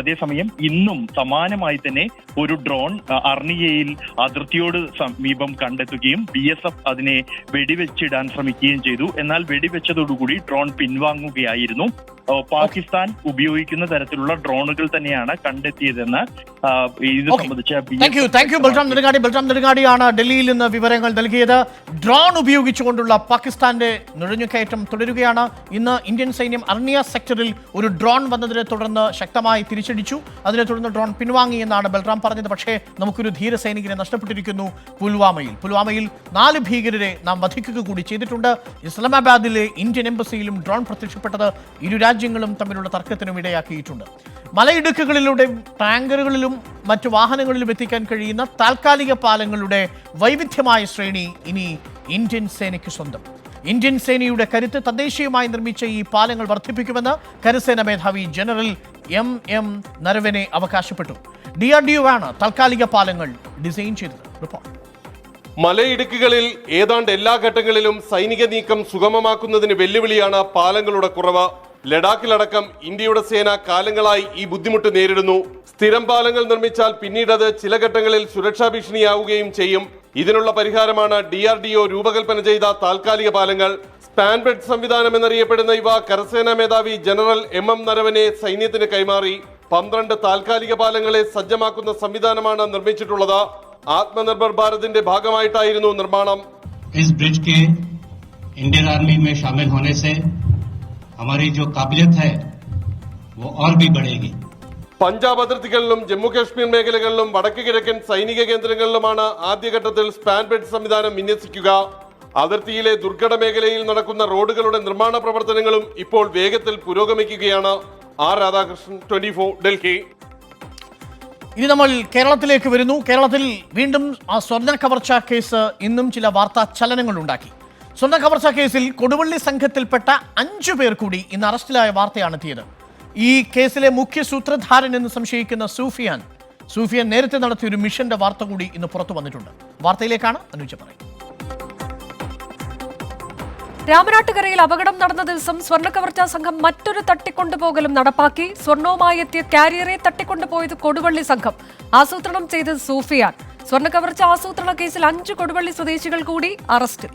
അതേസമയം ഇന്നും സമാനമായി തന്നെ ഒരു ഡ്രോൺ അർണിയയിൽ അതിർത്തിയോട് സമീപം കണ്ടെത്തുകയും BSF അതിനെ വെടിവെച്ചിടാൻ ശ്രമിക്കുകയും ചെയ്തു. എന്നാൽ വെടിവെച്ചതോടുകൂടി ഡ്രോൺ പിൻവാങ്ങുകയായിരുന്നു. പാകിസ്ഥാൻ ഉപയോഗിക്കുന്ന തരത്തിലുള്ള ഡ്രോണുകൾ തന്നെയാണ് കണ്ടെത്തിയതെന്ന് ഇത് സംബന്ധിച്ച ബൽറാം നെടുങ്ങാടിയാണ് ഡൽഹിയിൽ നിന്ന് വിവരങ്ങൾ നൽകിയത്. ഡ്രോൺ ഉപയോഗിച്ചുകൊണ്ടുള്ള പാകിസ്ഥാന്റെ നുഴഞ്ഞുകയറ്റം തുടരുകയാണ്. ഇന്ന് ഇന്ത്യൻ സൈന്യം അർണിയ സെക്ടറിൽ ഒരു ഡ്രോൺ വന്നതിനെ തുടർന്ന് ശക്തമായി തിരിച്ചടിച്ചു. അതിനെ തുടർന്ന് ഡ്രോൺ പിൻവാങ്ങി എന്നാണ് ബൽറാം പറഞ്ഞത്. പക്ഷേ നമുക്കൊരു ധീര സൈനികനെ നഷ്ടപ്പെട്ടിരിക്കുന്നു പുൽവാമയിൽ 4 ഭീകരരെ നാം വധിക്കുക കൂടി ചെയ്തിട്ടുണ്ട്. ഇസ്ലാമാബാദിലെ ഇന്ത്യൻ എംബസിയിലും ഡ്രോൺ പ്രത്യക്ഷപ്പെട്ടത് ഇരു രാജ്യങ്ങളും തമ്മിലുള്ള തർക്കത്തിനും ഇടയാക്കിയിട്ടുണ്ട്. മലയിടുക്കുകളിലൂടെയും ടാങ്കറുകളിലും മറ്റു വാഹനങ്ങളിലും എത്തിക്കാൻ കഴിയുന്ന താൽക്കാലിക പാലങ്ങളുടെ വൈവിധ്യമായ ശ്രേണി ഇനി ഇന്ത്യൻ സേനയ്ക്ക് സ്വന്തം. ഇന്ത്യൻ സേനയുടെ കരുത്ത് തദ്ദേശീയമായി നിർമ്മിച്ച ഈ പാലങ്ങൾ വർദ്ധിപ്പിക്കുമെന്ന് കരസേന മേധാവി ജനറൽ MM നരവനെ അവകാശപ്പെട്ടു. DRDO ആണ് താൽക്കാലിക പാലങ്ങൾ ഡിസൈൻ ചെയ്തത്. റിപ്പോർട്ട്. മലയിടുക്കുകളിൽ ഏതാണ്ട് എല്ലാ ഘട്ടങ്ങളിലും സൈനിക നീക്കം സുഗമമാക്കുന്നതിന് വെല്ലുവിളിയാണ് പാലങ്ങളുടെ കുറവ്. ലഡാക്കിലടക്കം ഇന്ത്യയുടെ സേന കാലങ്ങളായി ഈ ബുദ്ധിമുട്ട് നേരിടുന്നു. സ്ഥിരം പാലങ്ങൾ നിർമ്മിച്ചാൽ പിന്നീട് അത് ചില ഘട്ടങ്ങളിൽ സുരക്ഷാ ഭീഷണിയാവുകയും ചെയ്യും. ഇതിനുള്ള പരിഹാരമാണ് DRDO രൂപകൽപ്പന ചെയ്ത താൽക്കാലിക പാലങ്ങൾ. സ്പാൻ ബെഡ് സംവിധാനം എന്നറിയപ്പെടുന്ന ഇവ കരസേനാ മേധാവി ജനറൽ MM നരവനെ സൈന്യത്തിന് കൈമാറി. 12 താൽക്കാലിക പാലങ്ങളെ സജ്ജമാക്കുന്ന സംവിധാനമാണ് നിർമ്മിച്ചിട്ടുള്ളത്. ആത്മനിർഭർ ഭാരതിന്റെ ഭാഗമായിട്ടായിരുന്നു നിർമ്മാണം. इस ब्रिज के इंडियन आर्मी में शामिल होने से हमारी जो काबिलियत है वो और भी बढ़ेगी. പഞ്ചാബ് അതിർത്തികളിലും ജമ്മു കാശ്മീർ മേഖലകളിലും വടക്ക് കിഴക്കൻ സൈനിക കേന്ദ്രങ്ങളിലുമാണ് ആദ്യഘട്ടത്തിൽ സ്പാൻ ബെഡ് സംവിധാനം വിന്യസിക്കുക. അതിർത്തിയിലെ ദുർഘട മേഖലയിൽ നടക്കുന്ന റോഡുകളുടെ നിർമ്മാണ പ്രവർത്തനങ്ങളും ഇപ്പോൾ വേഗത്തിൽ പുരോഗമിക്കുകയാണ്. R രാധാകൃഷ്ണൻ, 24 ഡൽഹി. ഇനി നമ്മൾ കേരളത്തിലേക്ക് വരുന്നു. കേരളത്തിൽ വീണ്ടും ആ സ്വർണ്ണ കവർച്ച കേസ് ഇന്നും ചില വാർത്താ ചലനങ്ങൾ ഉണ്ടാക്കി. സ്വർണ്ണ കവർച്ച കേസിൽ കൊടുവള്ളി സംഘത്തിൽപ്പെട്ട 5 പേർ കൂടി ഇന്ന് അറസ്റ്റിലായ വാർത്തയാണ് എത്തിയത്. ഈ കേസിലെ മുഖ്യ സൂത്രധാരൻ എന്ന് സംശയിക്കുന്ന സൂഫിയാൻ നേരത്തെ നടത്തിയ ഒരു മിഷന്റെ വാർത്ത കൂടി ഇന്ന് പുറത്തു വന്നിട്ടുണ്ട്. വാർത്തയിലേക്കാണ് അനുജ പറയുന്നത്. രാമനാട്ടുകരയിൽ അപകടം നടന്ന ദിവസം സ്വർണ്ണക്കവർച്ചാ സംഘം മറ്റൊരു തട്ടിക്കൊണ്ടുപോകലും നടപ്പാക്കി. സ്വർണവുമായി എത്തിയ കാരിയറെ തട്ടിക്കൊണ്ടുപോയത് കൊടുവള്ളി സംഘം. ആസൂത്രണം ചെയ്തത് സൂഫിയാൻ. സ്വർണ്ണക്കവർച്ച ആസൂത്രണ കേസിൽ 5 കൊടുവള്ളി സ്വദേശികൾ കൂടി അറസ്റ്റിൽ.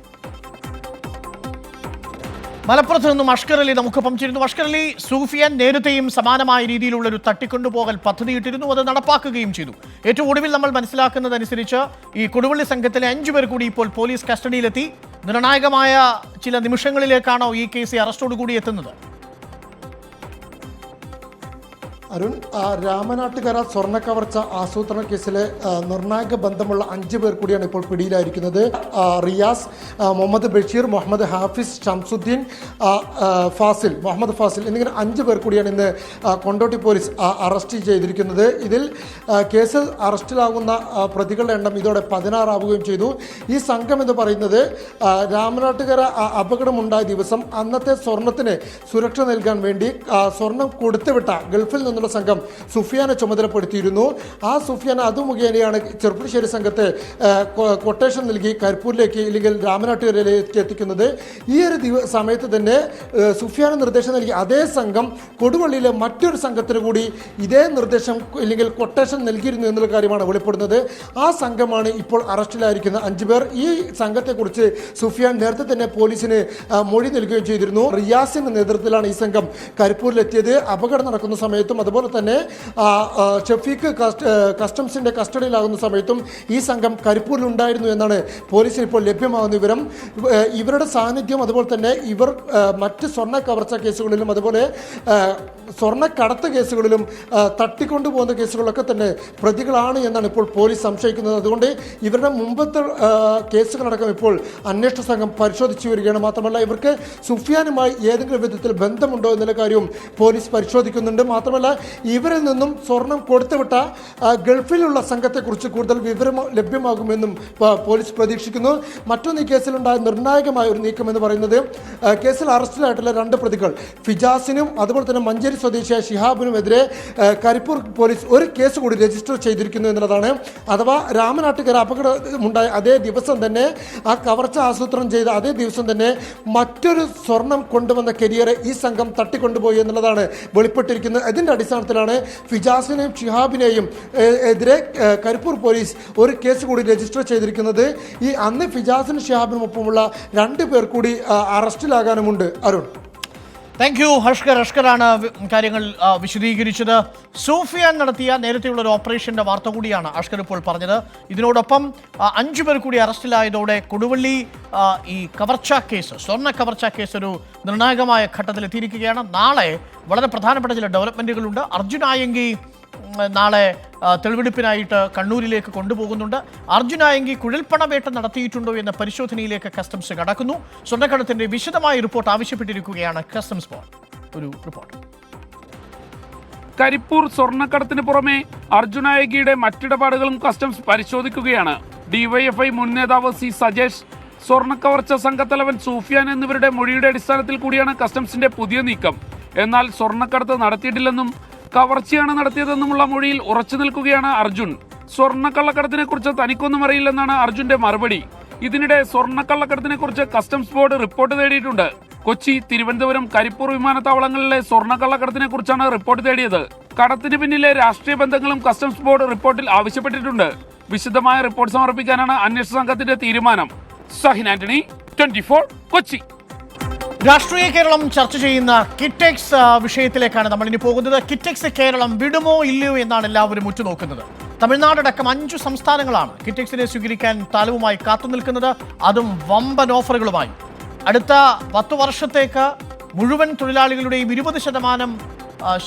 മലപ്പുറത്ത് നിന്നും അഷ്കർ അലി നമുക്കൊപ്പം ചേരുന്നു. അഷ്കർ അലി, സൂഫിയാൻ നേരത്തെയും സമാനമായ രീതിയിലുള്ള ഒരു തട്ടിക്കൊണ്ടുപോകൽ പദ്ധതിയിട്ടിരുന്നു, അത് നടപ്പാക്കുകയും ചെയ്തു. ഏറ്റവും ഒടുവിൽ നമ്മൾ മനസ്സിലാക്കുന്നതനുസരിച്ച് ഈ കൊടുവള്ളി സംഘത്തിലെ 5 പേർ കൂടി ഇപ്പോൾ പോലീസ് കസ്റ്റഡിയിലെത്തി. നിർണായകമായ ചില നിമിഷങ്ങളിലേക്കാണോ ഈ കേസ് അറസ്റ്റോടുകൂടി എത്തുന്നത്? അരുൺ, രാമനാട്ടുകര സ്വർണ്ണക്കവർച്ച ആസൂത്രണ കേസിലെ നിർണായക ബന്ധമുള്ള 5 പേർ കൂടിയാണ് ഇപ്പോൾ പിടിയിലായിരിക്കുന്നത്. റിയാസ്, മുഹമ്മദ് ബഷീർ, മുഹമ്മദ് ഹാഫിസ്, ഷംസുദ്ദീൻ, മുഹമ്മദ് ഫാസിൽ എന്നിങ്ങനെ 5 പേർ കൂടിയാണ് ഇന്ന് കൊണ്ടോട്ടി പോലീസ് അറസ്റ്റ് ചെയ്തിരിക്കുന്നത്. ഇതിൽ കേസിൽ അറസ്റ്റിലാകുന്ന പ്രതികളുടെ എണ്ണം ഇതോടെ 16 ആവുകയും ചെയ്തു. ഈ സംഘം എന്ന് പറയുന്നത് രാമനാട്ടുകര അപകടമുണ്ടായ ദിവസം അന്നത്തെ സ്വർണത്തിന് സുരക്ഷ നൽകാൻ വേണ്ടി സ്വർണം കൊടുത്തുവിട്ട ഗൾഫിൽ നിന്നുള്ള സംഘം സുഫിയാനെ ചുമതലപ്പെടുത്തിയിരുന്നു. ആ സുഫിയാൻ അത് മുഖേനയാണ് ചെറുപ്പുളശ്ശേരി സംഘത്തെ കൊട്ടേഷൻ നൽകി കരിപ്പൂരിലേക്ക് ഇല്ലെങ്കിൽ രാമനാട്ടുകരയിലേക്ക് എത്തിക്കുന്നത്. ഈ ഒരു സമയത്ത് തന്നെ സുഫിയാന് നിർദ്ദേശം നൽകി അതേ സംഘം കൊടുവള്ളിയിലെ മറ്റൊരു സംഘത്തിന് കൂടി ഇതേ നിർദ്ദേശം ഇല്ലെങ്കിൽ കൊട്ടേഷൻ നൽകിയിരുന്നു എന്നുള്ള കാര്യമാണ് വെളിപ്പെടുന്നത്. ആ സംഘമാണ് ഇപ്പോൾ അറസ്റ്റിലായിരിക്കുന്ന 5 പേർ. ഈ സംഘത്തെക്കുറിച്ച് സുഫിയാൻ നേരത്തെ തന്നെ പോലീസിന് മൊഴി നൽകുകയും ചെയ്തിരുന്നു. റിയാസിന്റെ നേതൃത്വത്തിലാണ് ഈ സംഘം കരിപ്പൂരിലെത്തിയത്. അപകടം നടക്കുന്ന സമയത്തും അതുപോലെ തന്നെ ഷഫീഖ് കസ്റ്റംസിന്റെ കസ്റ്റഡിയിലാകുന്ന സമയത്തും ഈ സംഘം കരിപ്പൂരിലുണ്ടായിരുന്നു എന്നാണ് പോലീസിന് ഇപ്പോൾ ലഭ്യമാകുന്ന വിവരം. ഇവരുടെ സാന്നിധ്യം അതുപോലെ തന്നെ ഇവർ മറ്റ് സ്വർണ്ണ കവർച്ച കേസുകളിലും അതുപോലെ സ്വർണ്ണക്കടത്ത് കേസുകളിലും തട്ടിക്കൊണ്ടുപോകുന്ന കേസുകളിലൊക്കെ തന്നെ പ്രതികളാണ് എന്നാണ് ഇപ്പോൾ പോലീസ് സംശയിക്കുന്നത്. അതുകൊണ്ട് ഇവരുടെ മുമ്പത്തെ കേസുകളടക്കം ഇപ്പോൾ അന്വേഷണ സംഘം പരിശോധിച്ചു വരികയാണ്. മാത്രമല്ല ഇവർക്ക് സുഫിയാനുമായി ഏതെങ്കിലും വിധത്തിൽ ബന്ധമുണ്ടോ എന്നുള്ള കാര്യവും പോലീസ് പരിശോധിക്കുന്നുണ്ട്. മാത്രമല്ല ഇവരിൽ നിന്നും സ്വർണം കൊടുത്തുവിട്ട ഗൾഫിലുള്ള സംഘത്തെക്കുറിച്ച് കൂടുതൽ വിവരം ലഭ്യമാകുമെന്നും പോലീസ് പ്രതീക്ഷിക്കുന്നു. മറ്റൊന്ന് ഈ കേസിലുണ്ടായ നിർണായകമായ ഒരു നീക്കം എന്ന് പറയുന്നത് കേസിൽ അറസ്റ്റിലായിട്ടുള്ള 2 പ്രതികൾ ഫിജാസിനും അതുപോലെ തന്നെ മഞ്ചേരി സ്വദേശിയായ ഷിഹാബിനുമെതിരെ കരിപ്പൂർ പോലീസ് ഒരു കേസ് കൂടി രജിസ്റ്റർ ചെയ്തിരിക്കുന്നു എന്നുള്ളതാണ്. അഥവാ രാമനാട്ടുകര അപകടമുണ്ടായ അതേ ദിവസം തന്നെ ആ കവർച്ച ആസൂത്രണം ചെയ്ത അതേ ദിവസം തന്നെ മറ്റൊരു സ്വർണം കൊണ്ടുവന്ന കരിയറെ ഈ സംഘം തട്ടിക്കൊണ്ടുപോയി എന്നുള്ളതാണ് വെളിപ്പെട്ടിരിക്കുന്നത്. ഇതിൻ്റെ അടിസ്ഥാനത്തിലാണ് ഫിജാസിനെയും ഷിഹാബിനെയും എതിരെ കരിപ്പൂർ പോലീസ് ഒരു കേസ് കൂടി രജിസ്റ്റർ ചെയ്തിരിക്കുന്നത്. ഈ അന്ന് ഫിജാസിനും ഷിഹാബിനും ഒപ്പമുള്ള 2 പേർ കൂടി അറസ്റ്റിലാകാനുമുണ്ട്. അരുൺ, താങ്ക് യു ഹഷ്കറാണ് കാര്യങ്ങൾ വിശദീകരിച്ചത്. സൂഫിയാൻ നടത്തിയ നേരത്തെയുള്ള ഒരു ഓപ്പറേഷന്റെ വാർത്ത കൂടിയാണ് അഷ്കർ ഇപ്പോൾ പറഞ്ഞത്. ഇതിനോടൊപ്പം 5 പേർ കൂടി അറസ്റ്റിലായതോടെ കൊടുവള്ളി ഈ കവർച്ചാ കേസ്, സ്വർണ്ണ കവർച്ചാ കേസ് ഒരു നിർണായകമായ ഘട്ടത്തിലെത്തിയിരിക്കുകയാണ്. നാളെ വളരെ പ്രധാനപ്പെട്ട ചില ഡെവലപ്മെന്റുകളുണ്ട്. അർജുൻ ആയങ്കി നാളെ തെളിവെടുപ്പിനായിട്ട് കണ്ണൂരിലേക്ക് കൊണ്ടുപോകുന്നുണ്ട്. അർജുൻ ആയങ്കി കുഴൽപ്പണവേട്ട നടത്തിയിട്ടുണ്ടോ എന്ന പരിശോധനയിലേക്ക് കസ്റ്റംസ് കടക്കുന്നു. സ്വർണ്ണക്കടത്തിന്റെ വിശദമായ റിപ്പോർട്ട് ആവശ്യപ്പെട്ടിരിക്കുകയാണ് കസ്റ്റംസ് ബോർഡ്. ഒരു റിപ്പോർട്ട്. കരിപ്പൂർ സ്വർണ്ണക്കടത്തിന് പുറമെ അർജുൻ ആയങ്കിയുടെ മറ്റിടപാടുകളും കസ്റ്റംസ് പരിശോധിക്കുകയാണ്. ഡിവൈഎഫ്ഐ മുൻ നേതാവ് സി സജേഷ്, സ്വർണ്ണക്കവർച്ച സംഘത്തലവൻ സൂഫിയാൻ എന്നിവരുടെ മൊഴിയുടെ അടിസ്ഥാനത്തിൽ കൂടിയാണ് കസ്റ്റംസിന്റെ പുതിയ നീക്കം. എന്നാൽ സ്വർണ്ണക്കടത്ത് നടത്തിയിട്ടില്ലെന്നും കവർച്ചയാണ് നടത്തിയതെന്നുമുള്ള മൊഴിയിൽ ഉറച്ചു നിൽക്കുകയാണ് അർജുൻ. സ്വർണ്ണക്കള്ളക്കടത്തിനെ കുറിച്ച് തനിക്കൊന്നും അറിയില്ലെന്നാണ് അർജുന്റെ മറുപടി. ഇതിനിടെ സ്വർണ്ണക്കള്ളക്കടത്തിനെ കുറിച്ച് കസ്റ്റംസ് ബോർഡ് റിപ്പോർട്ട് തേടിയിട്ടുണ്ട്. കൊച്ചി, തിരുവനന്തപുരം, കരിപ്പൂർ വിമാനത്താവളങ്ങളിലെ സ്വർണ്ണക്കള്ളക്കടത്തിനെ കുറിച്ചാണ് റിപ്പോർട്ട് തേടിയത്. കടത്തിന് പിന്നിലെ രാഷ്ട്രീയ ബന്ധങ്ങളും കസ്റ്റംസ് ബോർഡ് റിപ്പോർട്ടിൽ ആവശ്യപ്പെട്ടിട്ടുണ്ട്. വിശദമായ റിപ്പോർട്ട് സമർപ്പിക്കാനാണ് അന്വേഷണ സംഘത്തിന്റെ തീരുമാനം. സഹിൻ ആന്റണി, 24 കൊച്ചി. രാഷ്ട്രീയ കേരളം ചർച്ച ചെയ്യുന്ന കിറ്റെക്സ് വിഷയത്തിലേക്കാണ് നമ്മൾ ഇനി പോകുന്നത്. കിറ്റെക്സ് കേരളം വിടുമോ ഇല്ലയോ എന്നാണ് എല്ലാവരും ഉറ്റുനോക്കുന്നത്. തമിഴ്നാടടക്കം 5 സംസ്ഥാനങ്ങളാണ് കിറ്റെക്സിനെ സ്വീകരിക്കാൻ താലവുമായി കാത്തുനിൽക്കുന്നത്, അതും വമ്പൻ ഓഫറുകളുമായി. അടുത്ത 10 വർഷത്തേക്ക് മുഴുവൻ തൊഴിലാളികളുടെയും 20%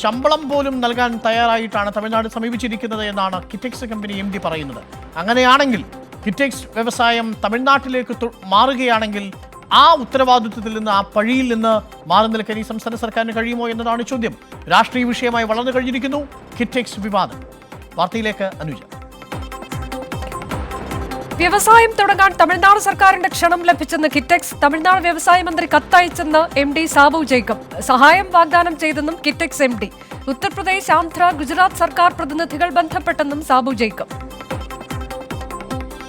ശമ്പളം പോലും നൽകാൻ തയ്യാറായിട്ടാണ് തമിഴ്നാട് സമീപിച്ചിരിക്കുന്നത് എന്നാണ് കിറ്റെക്സ് കമ്പനി MD പറയുന്നത്. അങ്ങനെയാണെങ്കിൽ കിറ്റെക്സ് വ്യവസായം തമിഴ്നാട്ടിലേക്ക് മാറുകയാണെങ്കിൽ ആ ഉത്തരവാദിത്വത്തിൽ നിന്ന്, ആ പഴിയിൽ നിന്ന് മാറി നിൽക്കാൻ ഈ സംസ്ഥാന സർക്കാരിന് കഴിയുമോ എന്നതാണ് ചോദ്യം. രാഷ്ട്രീയ വിഷയമായി വളർന്നു കഴിഞ്ഞിരിക്കുന്നു കിറ്റെക്സ് വിവാദം. വാർത്തയിലേക്ക് അനുജ. വ്യവസായം തുടങ്ങാൻ തമിഴ്നാട് സർക്കാരിന്റെ ക്ഷണം ലഭിച്ചെന്ന് കിറ്റെക്സ്. തമിഴ്നാട് വ്യവസായ മന്ത്രി കത്തയച്ചെന്ന് MD സാബു ജേക്കബ്. സഹായം വാഗ്ദാനം ചെയ്തെന്നും കിറ്റെക്സ് MD. ഉത്തർപ്രദേശ്, ആന്ധ്ര, ഗുജറാത്ത് സർക്കാർ പ്രതിനിധികൾ ബന്ധപ്പെട്ടെന്നും സാബു ജേക്കബ്.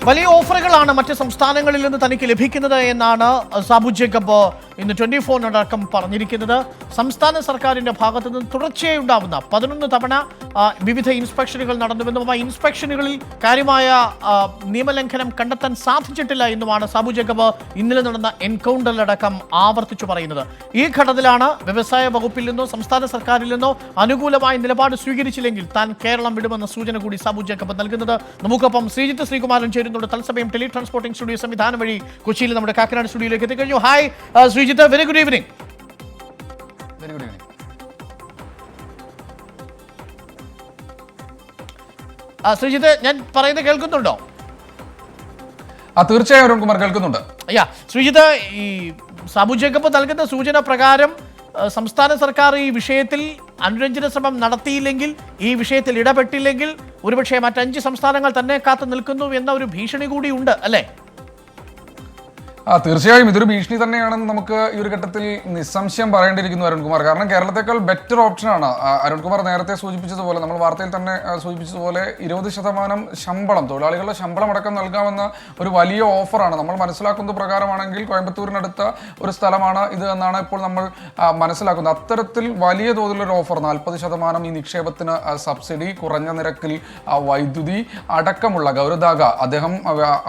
വലിയ ഓഫറുകളാണ് മറ്റ് സംസ്ഥാനങ്ങളിൽ നിന്ന് തനിക്ക് ലഭിക്കുന്നത് എന്നാണ് സാബു ജേക്കബ് ഇന്ന് 24-നടക്കം പറഞ്ഞിരിക്കുന്നത്. സംസ്ഥാന സർക്കാരിന്റെ ഭാഗത്തു നിന്ന് തുടർച്ചയായി ഉണ്ടാവുന്ന 11 തവണ വിവിധ ഇൻസ്പെക്ഷനുകൾ നടന്നുവെന്നും ആ ഇൻസ്പെക്ഷനുകളിൽ കാര്യമായ നിയമലംഘനം കണ്ടെത്താൻ സാധിച്ചിട്ടില്ല എന്നുമാണ് സാബു ജേക്കബ് ഇന്നലെ നടന്ന എൻകൗണ്ടറിലടക്കം ആവർത്തിച്ചു പറയുന്നത്. ഈ ഘട്ടത്തിലാണ് വ്യവസായ വകുപ്പിൽ നിന്നോ സംസ്ഥാന സർക്കാരിൽ നിന്നോ അനുകൂലമായ നിലപാട് സ്വീകരിച്ചില്ലെങ്കിൽ താൻ കേരളം വിടുമെന്ന സൂചന കൂടി സാബു ജേക്കബ് നൽകുന്നത്. നമുക്കൊപ്പം ശ്രീജിത്ത് ശ്രീകുമാരൻ ചേരുന്നുണ്ട്. തത്സമയം ടെലി ട്രാൻസ്പോർട്ടിംഗ് സ്റ്റുഡിയോ സംവിധാനം വഴി കൊച്ചിയിൽ നമ്മുടെ കാക്കനാട് സ്റ്റുഡിയോയിലേക്ക് എത്തിക്കഴിഞ്ഞു. Hi Sreejith, very good evening. Very good evening. Sreejith, ഞാൻ പറയുന്നത് കേൾക്കുന്നുണ്ടോ? തീർച്ചയായും അരുൺകുമാർ കേൾക്കുന്നുണ്ട്. ശ്രീജിത്ത്, ഈ സാബു ജേക്കബ് നൽകുന്ന സൂചന പ്രകാരം സംസ്ഥാന സർക്കാർ ഈ വിഷയത്തിൽ അനുരഞ്ജന ശ്രമം നടത്തിയില്ലെങ്കിൽ, ഈ വിഷയത്തിൽ ഇടപെട്ടില്ലെങ്കിൽ ഒരുപക്ഷെ മറ്റ് 5 സംസ്ഥാനങ്ങൾ തന്നെ കാത്തു നിൽക്കുന്നു എന്ന ഒരു ഭീഷണി കൂടി ഉണ്ട്, അല്ലേ? തീർച്ചയായും ഇതൊരു ഭീഷണി തന്നെയാണെന്ന് നമുക്ക് ഈ ഒരു ഘട്ടത്തിൽ നിസ്സംശയം പറയേണ്ടിയിരിക്കുന്നു അരുൺകുമാർ. കാരണം കേരളത്തെക്കാൾ ബെറ്റർ ഓപ്ഷനാണ്. അരുൺകുമാർ നേരത്തെ സൂചിപ്പിച്ചതുപോലെ, നമ്മൾ വാർത്തയിൽ തന്നെ സൂചിപ്പിച്ചതുപോലെ 20% ശമ്പളം, തൊഴിലാളികളുടെ ശമ്പളം അടക്കം നൽകാമെന്ന ഒരു വലിയ ഓഫറാണ്. നമ്മൾ മനസ്സിലാക്കുന്നത് പ്രകാരമാണെങ്കിൽ കോയമ്പത്തൂരിനടുത്ത ഒരു സ്ഥലമാണ് ഇത് എന്നാണ് ഇപ്പോൾ നമ്മൾ മനസ്സിലാക്കുന്നത്. അത്തരത്തിൽ വലിയ തോതിലൊരു ഓഫർ, 40% ഈ നിക്ഷേപത്തിന് സബ്സിഡി, കുറഞ്ഞ നിരക്കിൽ വൈദ്യുതി അടക്കമുള്ള ഗൗരദാഗ, അദ്ദേഹം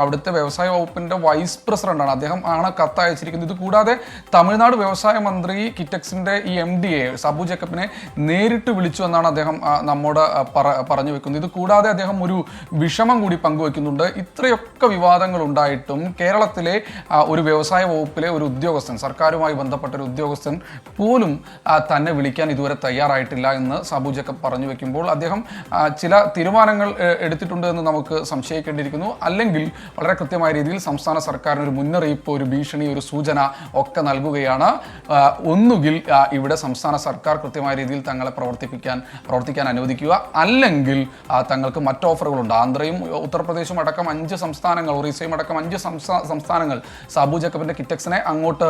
അവിടുത്തെ വ്യവസായ വകുപ്പിന്റെ വൈസ് പ്രസിഡന്റാണ്, അദ്ദേഹം ആണ് കത്ത് അയച്ചിരിക്കുന്നത്. ഇത് കൂടാതെ തമിഴ്നാട് വ്യവസായ മന്ത്രി കിറ്റക്സിന്റെ ഈ MD സാബു ജേക്കബിനെ നേരിട്ട് വിളിച്ചു എന്നാണ് അദ്ദേഹം നമ്മോട് പറഞ്ഞു വെക്കുന്നത്. ഇത് കൂടാതെ അദ്ദേഹം ഒരു വിഷമം കൂടി പങ്കുവെക്കുന്നുണ്ട്. ഇത്രയൊക്കെ വിവാദങ്ങൾ ഉണ്ടായിട്ടും കേരളത്തിലെ ഒരു വ്യവസായ വകുപ്പിലെ ഒരു ഉദ്യോഗസ്ഥൻ, സർക്കാരുമായി ബന്ധപ്പെട്ട ഒരു ഉദ്യോഗസ്ഥൻ പോലും തന്നെ വിളിക്കാൻ ഇതുവരെ തയ്യാറായിട്ടില്ല എന്ന് സാബു ജേക്കബ് പറഞ്ഞു വെക്കുമ്പോൾ അദ്ദേഹം ചില തീരുമാനങ്ങൾ എടുത്തിട്ടുണ്ട് എന്ന് നമുക്ക് സംശയിക്കേണ്ടിയിരിക്കുന്നു. അല്ലെങ്കിൽ വളരെ കൃത്യമായ രീതിയിൽ സംസ്ഥാന സർക്കാരിന് ഒരു മുന്നറിയിപ്പ്, ഒരു ഭീഷണി, ഒരു സൂചന ഒക്കെ നൽകുകയാണ്. ഒന്നുകിൽ ഇവിടെ സംസ്ഥാന സർക്കാർ കൃത്യമായ രീതിയിൽ തങ്ങളെ പ്രവർത്തിക്കാൻ അനുവദിക്കുക, അല്ലെങ്കിൽ തങ്ങൾക്ക് മറ്റ് ഓഫറുകളുണ്ട്. ആന്ധ്രയും ഉത്തർപ്രദേശും അടക്കം 5 സംസ്ഥാനങ്ങൾ, ഒറീസയും അടക്കം 5 സംസ്ഥാനങ്ങൾ സാബു ജേക്കബിന്റെ കിറ്റക്സിനെ അങ്ങോട്ട്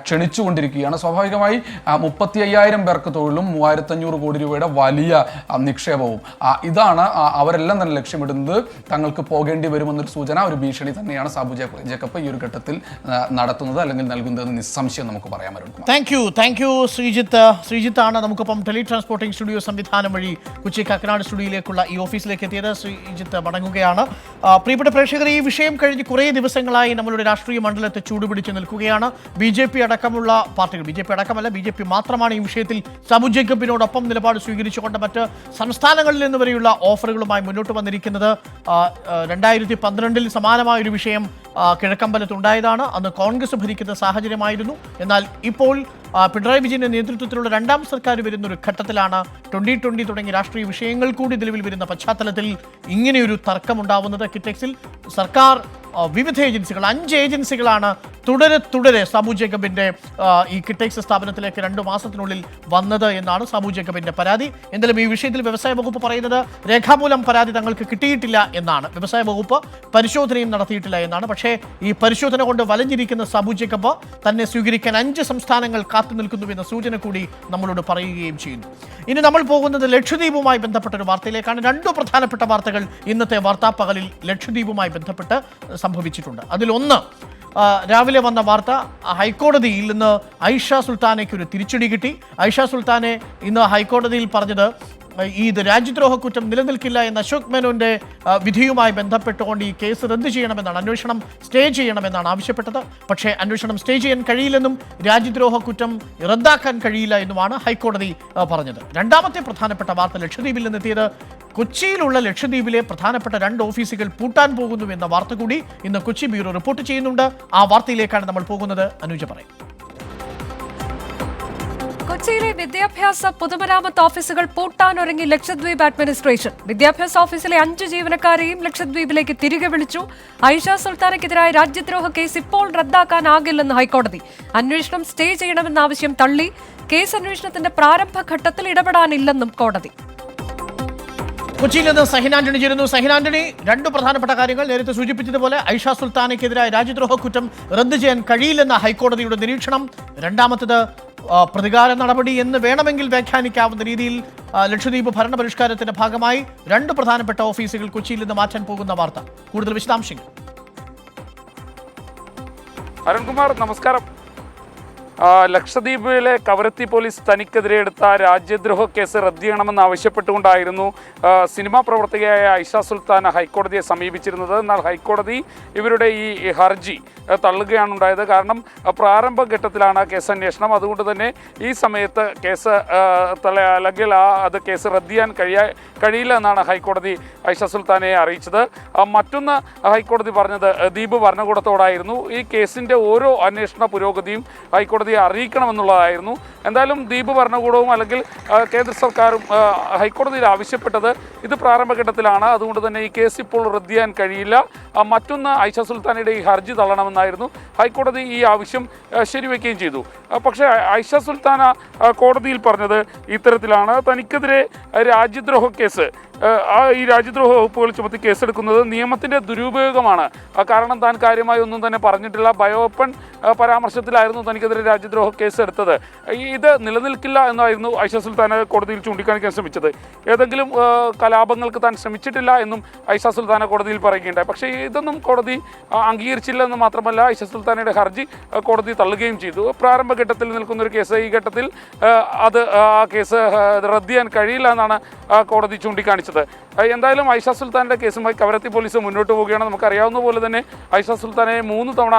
ക്ഷണിച്ചുകൊണ്ടിരിക്കുകയാണ്. സ്വാഭാവികമായി 35,000 പേർക്ക് തൊഴിലും 3,500 കോടി രൂപയുടെ വലിയ നിക്ഷേപവും, ഇതാണ് അവരെല്ലാം തന്നെ ലക്ഷ്യമിടുന്നത്. തങ്ങൾക്ക് പോകേണ്ടി വരുമെന്നൊരു സൂചന, ഒരു ഭീഷണി തന്നെയാണ് സാബു ജേക്കബ് ഈ ഒരു ഘട്ടത്തിൽ നടത്തുന്നത് അല്ലെങ്കിൽ നൽകുന്നതെന്ന് നിസ്സംശയം നമുക്ക് പറയാൻ പറ്റും. താങ്ക് യു ശ്രീജിത്താണ് നമുക്കൊപ്പം ടെലി ട്രാൻസ്പോർട്ടിംഗ് സ്റ്റുഡിയോ സംവിധാനം വഴി കൊച്ചി കാക്കനാട് സ്റ്റുഡിയോയിലേക്കുള്ള ഈ ഓഫീസിലേക്ക് എത്തിയത്. ശ്രീജിത്ത് മടങ്ങുകയാണ്. പ്രിയപ്പെട്ട പ്രേക്ഷകർ, ഈ വിഷയം കഴിഞ്ഞ് കുറേ ദിവസങ്ങളായി നമ്മളുടെ രാഷ്ട്രീയ മണ്ഡലത്തെ ചൂടുപിടിച്ച് നിൽക്കുകയാണ്. BJP അടക്കമുള്ള പാർട്ടികൾ, BJP അടക്കമല്ല, BJP മാത്രമാണ് ഈ വിഷയത്തിൽ സാബു ജേക്കബിനോടൊപ്പം നിലപാട് സ്വീകരിച്ചുകൊണ്ട് മറ്റ് സംസ്ഥാനങ്ങളിൽ നിന്ന് വരെയുള്ള ഓഫറുകളുമായി മുന്നോട്ട് വന്നിരിക്കുന്നത്. 2012 സമാനമായൊരു വിഷയം കിഴക്കമ്പലത്തുണ്ടായതാണ്. അന്ന് കോൺഗ്രസ് ഭരിക്കുന്ന സാഹചര്യമായിരുന്നു. എന്നാൽ ഇപ്പോൾ പിണറായി വിജയന്റെ നേതൃത്വത്തിലുള്ള 2ാം സർക്കാർ വരുന്ന ഒരു ഘട്ടത്തിലാണ് 2020 തുടങ്ങിയ രാഷ്ട്രീയ വിഷയങ്ങൾ കൂടി നിലവിൽ വരുന്ന പശ്ചാത്തലത്തിൽ ഇങ്ങനെയൊരു തർക്കമുണ്ടാവുന്നത്. കിറ്റക്സിൽ സർക്കാർ വിവിധ ഏജൻസികൾ, 5 ഏജൻസികളാണ് തുടരെ സാബു ജേക്കബിന്റെ ഈ കിറ്റക്സ് സ്ഥാപനത്തിലേക്ക് 2 മാസത്തിനുള്ളിൽ വന്നത് എന്നാണ് സാബു ജേക്കബിന്റെ പരാതി. എന്തായാലും ഈ വിഷയത്തിൽ വ്യവസായ വകുപ്പ് പറയുന്നത് രേഖാമൂലം പരാതി തങ്ങൾക്ക് കിട്ടിയിട്ടില്ല എന്നാണ്. വ്യവസായ വകുപ്പ് പരിശോധനയും നടത്തിയിട്ടില്ല എന്നാണ്. പക്ഷേ ഈ പരിശോധന കൊണ്ട് വലഞ്ഞിരിക്കുന്ന സാബു ജേക്കബ് തന്നെ സ്വീകരിക്കാൻ 5 സംസ്ഥാനങ്ങൾ കാത്തു നിൽക്കുന്നുവെന്ന സൂചന കൂടി നമ്മളോട് പറയുകയും ചെയ്യുന്നു. ഇനി നമ്മൾ പോകുന്നത് ലക്ഷദ്വീപുമായി ബന്ധപ്പെട്ട ഒരു വാർത്തയിലേക്കാണ്. 2 പ്രധാനപ്പെട്ട വാർത്തകൾ ഇന്നത്തെ വാർത്താപ്പകലിൽ ലക്ഷദ്വീപുമായി ബന്ധപ്പെട്ട് സംഭവിച്ചിട്ടുണ്ട്. അതിലൊന്ന്, രാവിലെ വന്ന വാർത്ത, ഹൈക്കോടതിയിൽ ഇന്ന് ഐഷ സുൽത്താനയ്ക്ക് ഒരു തിരിച്ചടി കിട്ടി. ഐഷ സുൽത്താനെ ഇന്ന് ഹൈക്കോടതിയിൽ പറഞ്ഞത് ഇത് രാജ്യദ്രോഹ കുറ്റം നിലനിൽക്കില്ല എന്ന അശോക് മേനോന്റെ വിധിയുമായി ബന്ധപ്പെട്ടുകൊണ്ട് ഈ കേസ് റദ്ദ് ചെയ്യണമെന്നാണ്, അന്വേഷണം സ്റ്റേ ചെയ്യണമെന്നാണ് ആവശ്യപ്പെട്ടത്. പക്ഷേ അന്വേഷണം സ്റ്റേ ചെയ്യാൻ കഴിയില്ലെന്നും രാജ്യദ്രോഹ കുറ്റം റദ്ദാക്കാൻ കഴിയില്ല എന്നുമാണ് ഹൈക്കോടതി പറഞ്ഞത്. രണ്ടാമത്തെ പ്രധാനപ്പെട്ട വാർത്ത ലക്ഷദ്വീപിൽ നിന്നെത്തിയത്, കൊച്ചിയിലുള്ള ലക്ഷദ്വീപിലെ പ്രധാനപ്പെട്ട 2 ഓഫീസുകൾ പൂട്ടാൻ പോകുന്നു എന്ന വാർത്ത കൂടി ഇന്ന് കൊച്ചി ബ്യൂറോ റിപ്പോർട്ട് ചെയ്യുന്നുണ്ട്. ആ വാർത്തയിലേക്കാണ് നമ്മൾ പോകുന്നത്. അനുജ പറയും. കൊച്ചിയിലെ വിദ്യാഭ്യാസ പൊതുമരാമത്ത് ഓഫീസുകൾ പൂട്ടാനൊരുങ്ങി ലക്ഷദ്വീപ് അഡ്മിനിസ്ട്രേഷൻ. വിദ്യാഭ്യാസ ഓഫീസിലെ 5 ജീവനക്കാരെയും ലക്ഷദ്വീപിലേക്ക് തിരികെ വിളിച്ചു. ഐഷ സുൽത്താനയ്ക്കെതിരായ രാജ്യദ്രോഹ കേസ് ഇപ്പോൾ റദ്ദാക്കാനാകില്ലെന്ന് ഹൈക്കോടതി. അന്വേഷണം സ്റ്റേ ചെയ്യണമെന്ന ആവശ്യം തള്ളി. കേസ് അന്വേഷണത്തിന്റെ പ്രാരംഭഘട്ടത്തിൽ ഇടപെടാനില്ലെന്നും കോടതി. കൊച്ചിയിൽ നിന്ന് സഹിൻ ആന്റണി ചേരുന്നു. സഹിൻ ആന്റണി, 2 പ്രധാനപ്പെട്ട കാര്യങ്ങൾ. നേരത്തെ സൂചിപ്പിച്ചതുപോലെ ഐഷ സുൽത്താനയ്ക്കെതിരായ രാജ്യദ്രോഹ കുറ്റം റദ്ദ് ചെയ്യാൻ കഴിയില്ലെന്ന ഹൈക്കോടതിയുടെ നിരീക്ഷണം. രണ്ടാമത്തത്, പ്രതികാര നടപടി എന്ന് വേണമെങ്കിൽ വ്യാഖ്യാനിക്കാവുന്ന രീതിയിൽ ലക്ഷദ്വീപ് ഭരണപരിഷ്കാരത്തിന്റെ ഭാഗമായി 2 പ്രധാനപ്പെട്ട ഓഫീസുകൾ കൊച്ചിയിൽ നിന്ന് മാറ്റാൻ പോകുന്ന വാർത്ത. കൂടുതൽ വിശദാംശങ്ങൾ. അരുൺകുമാർ, നമസ്കാരം. ലക്ഷദ്വീപിലെ കവരത്തി പോലീസ് തനിക്കെതിരെ എടുത്ത രാജ്യദ്രോഹ കേസ് റദ്ദ് ചെയ്യണമെന്ന് ആവശ്യപ്പെട്ടുകൊണ്ടായിരുന്നു സിനിമാ പ്രവർത്തകയായ ഐഷ സുൽത്താന ഹൈക്കോടതിയെ സമീപിച്ചിരുന്നത്. എന്നാൽ ഹൈക്കോടതി ഇവരുടെ ഈ ഹർജി തള്ളുകയാണ് ഉണ്ടായത്. കാരണം പ്രാരംഭഘട്ടത്തിലാണ് കേസ് അന്വേഷണം. അതുകൊണ്ട് തന്നെ ഈ സമയത്ത് കേസ് അല്ലെങ്കിൽ അത് കേസ് റദ്ദ് ചെയ്യാൻ കഴിയില്ല എന്നാണ് ഹൈക്കോടതി ഐഷ സുൽത്താനയെ അറിയിച്ചത്. മറ്റൊന്ന് ഹൈക്കോടതി പറഞ്ഞത് ദ്വീപ് ഭരണകൂടത്തോടായിരുന്നു. ഈ കേസിൻ്റെ ഓരോ അന്വേഷണ പുരോഗതിയും ഹൈക്കോടതിയെ അറിയിക്കണമെന്നുള്ളതായിരുന്നു. എന്തായാലും ദ്വീപ് ഭരണകൂടവും അല്ലെങ്കിൽ കേന്ദ്ര സർക്കാരും ഹൈക്കോടതിയിൽ ആവശ്യപ്പെട്ടത് ഇത് പ്രാരംഭഘട്ടത്തിലാണ്. അതുകൊണ്ട് തന്നെ ഈ കേസ് ഇപ്പോൾ റദ്ദ് ചെയ്യാൻ കഴിയില്ല. മറ്റൊന്ന് ഐഷ സുൽത്താനയുടെ ഈ ഹർജി തള്ളണമെന്നായിരുന്നു. ഹൈക്കോടതി ഈ ആവശ്യം ശരിവെക്കുകയും ചെയ്തു. പക്ഷേ ഐഷ സുൽത്താന കോടതിയിൽ പറഞ്ഞത് ഇത്തരത്തിലാണ്: തനിക്കെതിരെ രാജ്യദ്രോഹ കേസ്, ഈ രാജ്യദ്രോഹ വകുപ്പുകൾ ചുമത്തി കേസെടുക്കുന്നത് നിയമത്തിൻ്റെ ദുരുപയോഗമാണ്. കാരണം താൻ കാര്യമായി ഒന്നും തന്നെ പറഞ്ഞിട്ടില്ല. ബയോപ്പൺ പരാമർശത്തിലായിരുന്നു തനിക്കെതിരെ രാജ്യദ്രോഹ കേസ് എടുത്തത്. ഇത് നിലനിൽക്കില്ല എന്നായിരുന്നു ഐഷ സുൽത്താന കോടതിയിൽ ചൂണ്ടിക്കാണിക്കാൻ ശ്രമിച്ചത്. ഏതെങ്കിലും കലാപങ്ങൾക്ക് താൻ ശ്രമിച്ചിട്ടില്ല എന്നും ഐഷ സുൽത്താന കോടതിയിൽ പറയുകയുണ്ടായി. പക്ഷേ ഇതൊന്നും കോടതി അംഗീകരിച്ചില്ല എന്ന് മാത്രമല്ല, ഐഷ സുൽത്താനയുടെ ഹർജി കോടതി തള്ളുകയും ചെയ്തു. പ്രാരംഭഘട്ടത്തിൽ നിൽക്കുന്ന ഒരു കേസ് ഈ ഘട്ടത്തിൽ ആ കേസ് റദ്ദ് ചെയ്യാൻ കഴിയില്ല എന്നാണ് കോടതി ചൂണ്ടിക്കാണിച്ചത്. എന്തായാലും ഐഷ സുൽത്താൻ്റെ കേസുമായി കവരത്തി പോലീസ് മുന്നോട്ട് പോവുകയാണ്. നമുക്കറിയാവുന്ന പോലെ തന്നെ ഐഷ സുൽത്താനെ 3 തവണ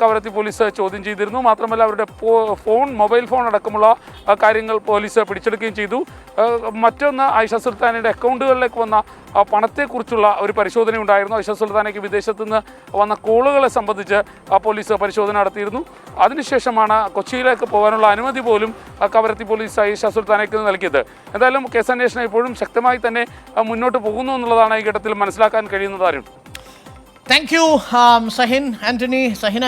കവരത്തി പോലീസ് ചോദ്യം ചെയ്തിരുന്നു. മാത്രമല്ല അവരുടെ മൊബൈൽ ഫോൺ അടക്കമുള്ള കാര്യങ്ങൾ പോലീസ് പിടിച്ചെടുക്കുകയും ചെയ്തു. മറ്റൊന്ന്, ഐഷ സുൽത്താനയുടെ അക്കൗണ്ടുകളിലേക്ക് വന്ന പണത്തെക്കുറിച്ചുള്ള ഒരു പരിശോധന ഉണ്ടായിരുന്നു. ഐഷ സുൽത്താനയ്ക്ക് വിദേശത്തു നിന്ന് വന്ന കോളുകളെ സംബന്ധിച്ച് പോലീസ് പരിശോധന നടത്തിയിരുന്നു. അതിനുശേഷമാണ് കൊച്ചിയിലേക്ക് പോകാനുള്ള അനുമതി പോലും കവരത്തി പോലീസ് ഐഷ സുൽത്താനയ്ക്ക് നൽകിയത്. എന്തായാലും കേസന്വേഷണം ഇപ്പോഴും ശക്തമായി തന്നെ മുന്നോട്ട് പോകുന്നു എന്നുള്ളതാണ് ഈ ഘട്ടത്തിൽ മനസ്സിലാക്കാൻ കഴിയുന്നത്. ആരും താങ്ക് യു സഹിൻ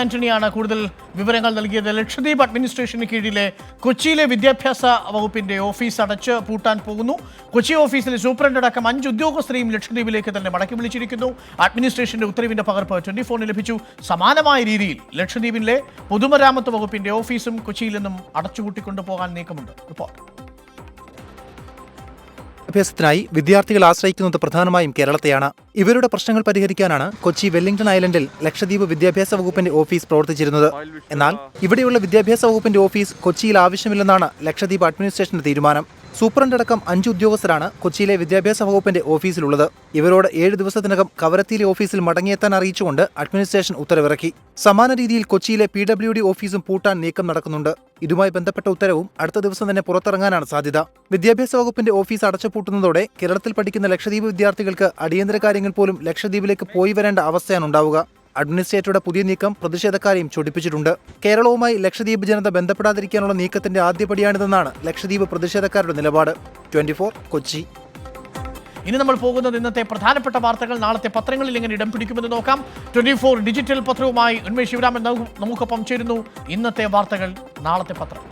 ആന്റണിയാണ് കൂടുതൽ വിവരങ്ങൾ നൽകിയത്. ലക്ഷദ്വീപ് അഡ്മിനിസ്ട്രേഷന് കീഴിലെ കൊച്ചിയിലെ വിദ്യാഭ്യാസ വകുപ്പിന്റെ ഓഫീസ് അടച്ച് പൂട്ടാൻ പോകുന്നു. കൊച്ചി ഓഫീസിലെ സൂപ്രണ്ട് അടക്കം 5 ഉദ്യോഗസ്ഥരെയും ലക്ഷദ്വീപിലേക്ക് തന്നെ മടക്കി വിളിച്ചിരിക്കുന്നു. അഡ്മിനിസ്ട്രേഷന്റെ ഉത്തരവിന്റെ പകർപ്പ് 24 ലഭിച്ചു. സമാനമായ രീതിയിൽ ലക്ഷദ്വീപിലെ പൊതുമരാമത്ത് വകുപ്പിന്റെ ഓഫീസും കൊച്ചിയിൽ നിന്നും അടച്ചുപൂട്ടിക്കൊണ്ടു പോകാൻ നീക്കമുണ്ട്. റിപ്പോർട്ട്. വിദ്യാഭ്യാസത്തിനായി വിദ്യാർത്ഥികൾ ആശ്രയിക്കുന്നത് പ്രധാനമായും കേരളത്തെയാണ്. ഇവരുടെ പ്രശ്നങ്ങൾ പരിഹരിക്കാനാണ് കൊച്ചി വെല്ലിംഗ്ടൺ ഐലൻഡിൽ ലക്ഷദ്വീപ് വിദ്യാഭ്യാസ വകുപ്പിന്റെ ഓഫീസ് പ്രവർത്തിച്ചിരുന്നത്. എന്നാൽ ഇവിടെയുള്ള വിദ്യാഭ്യാസ വകുപ്പിന്റെ ഓഫീസ് കൊച്ചിയിൽ ആവശ്യമില്ലെന്നാണ് ലക്ഷദ്വീപ് അഡ്മിനിസ്ട്രേഷന്റെ തീരുമാനം. സൂപ്രണ്ടടക്കം 5 ഉദ്യോഗസ്ഥരാണ് കൊച്ചിയിലെ വിദ്യാഭ്യാസ വകുപ്പിന്റെ ഓഫീസിലുള്ളത്. ഇവരോട് 7 ദിവസത്തിനകം കവരത്തിയിലെ ഓഫീസിൽ മടങ്ങിയെത്താൻ അറിയിച്ചുകൊണ്ട് അഡ്മിനിസ്ട്രേഷൻ ഉത്തരവിറക്കി. സമാന രീതിയിൽ കൊച്ചിയിലെ PWD ഓഫീസും പൂട്ടാൻ നീക്കം നടക്കുന്നുണ്ട്. ഇതുമായി ബന്ധപ്പെട്ട ഉത്തരവും അടുത്ത ദിവസം തന്നെ പുറത്തിറങ്ങാനാണ് സാധ്യത. വിദ്യാഭ്യാസ വകുപ്പിന്റെ ഓഫീസ് അടച്ചുപൂട്ടുന്നതോടെ കേരളത്തിൽ പഠിക്കുന്ന ലക്ഷദ്വീപ് വിദ്യാർത്ഥികൾക്ക് അടിയന്തര കാര്യങ്ങൾ പോലും ലക്ഷദ്വീപിലേക്ക് പോയി വരേണ്ട അവസ്ഥയാണ് ഉണ്ടാവുക. അഡ്മിനിസ്ട്രേറ്ററുടെ പുതിയ നീക്കം പ്രതിഷേധക്കാരെയും ചൊടിപ്പിച്ചിട്ടുണ്ട്. കേരളവുമായി ലക്ഷദ്വീപ് ജനത ബന്ധപ്പെടാതിരിക്കാനുള്ള നീക്കത്തിന്റെ ആദ്യപടിയാണിതെന്നാണ് ലക്ഷദ്വീപ് പ്രതിഷേധക്കാരുടെ നിലപാട്. 24 കൊച്ചി. ഇനി നമ്മൾ പോകുന്നത് ഇന്നത്തെ പ്രധാനപ്പെട്ട വാർത്തകൾ നാളത്തെ പത്രങ്ങളിൽ എങ്ങനെ ഇടം പിടിക്കുമെന്ന് നോക്കാം. 24 ഡിജിറ്റൽ പത്രവുമായി ഉന്മേഷ് ശിവരാമൻ നമുക്കൊപ്പം ചേരുന്നു. ഇന്നത്തെ വാർത്തകൾ, നാളത്തെ പത്രം.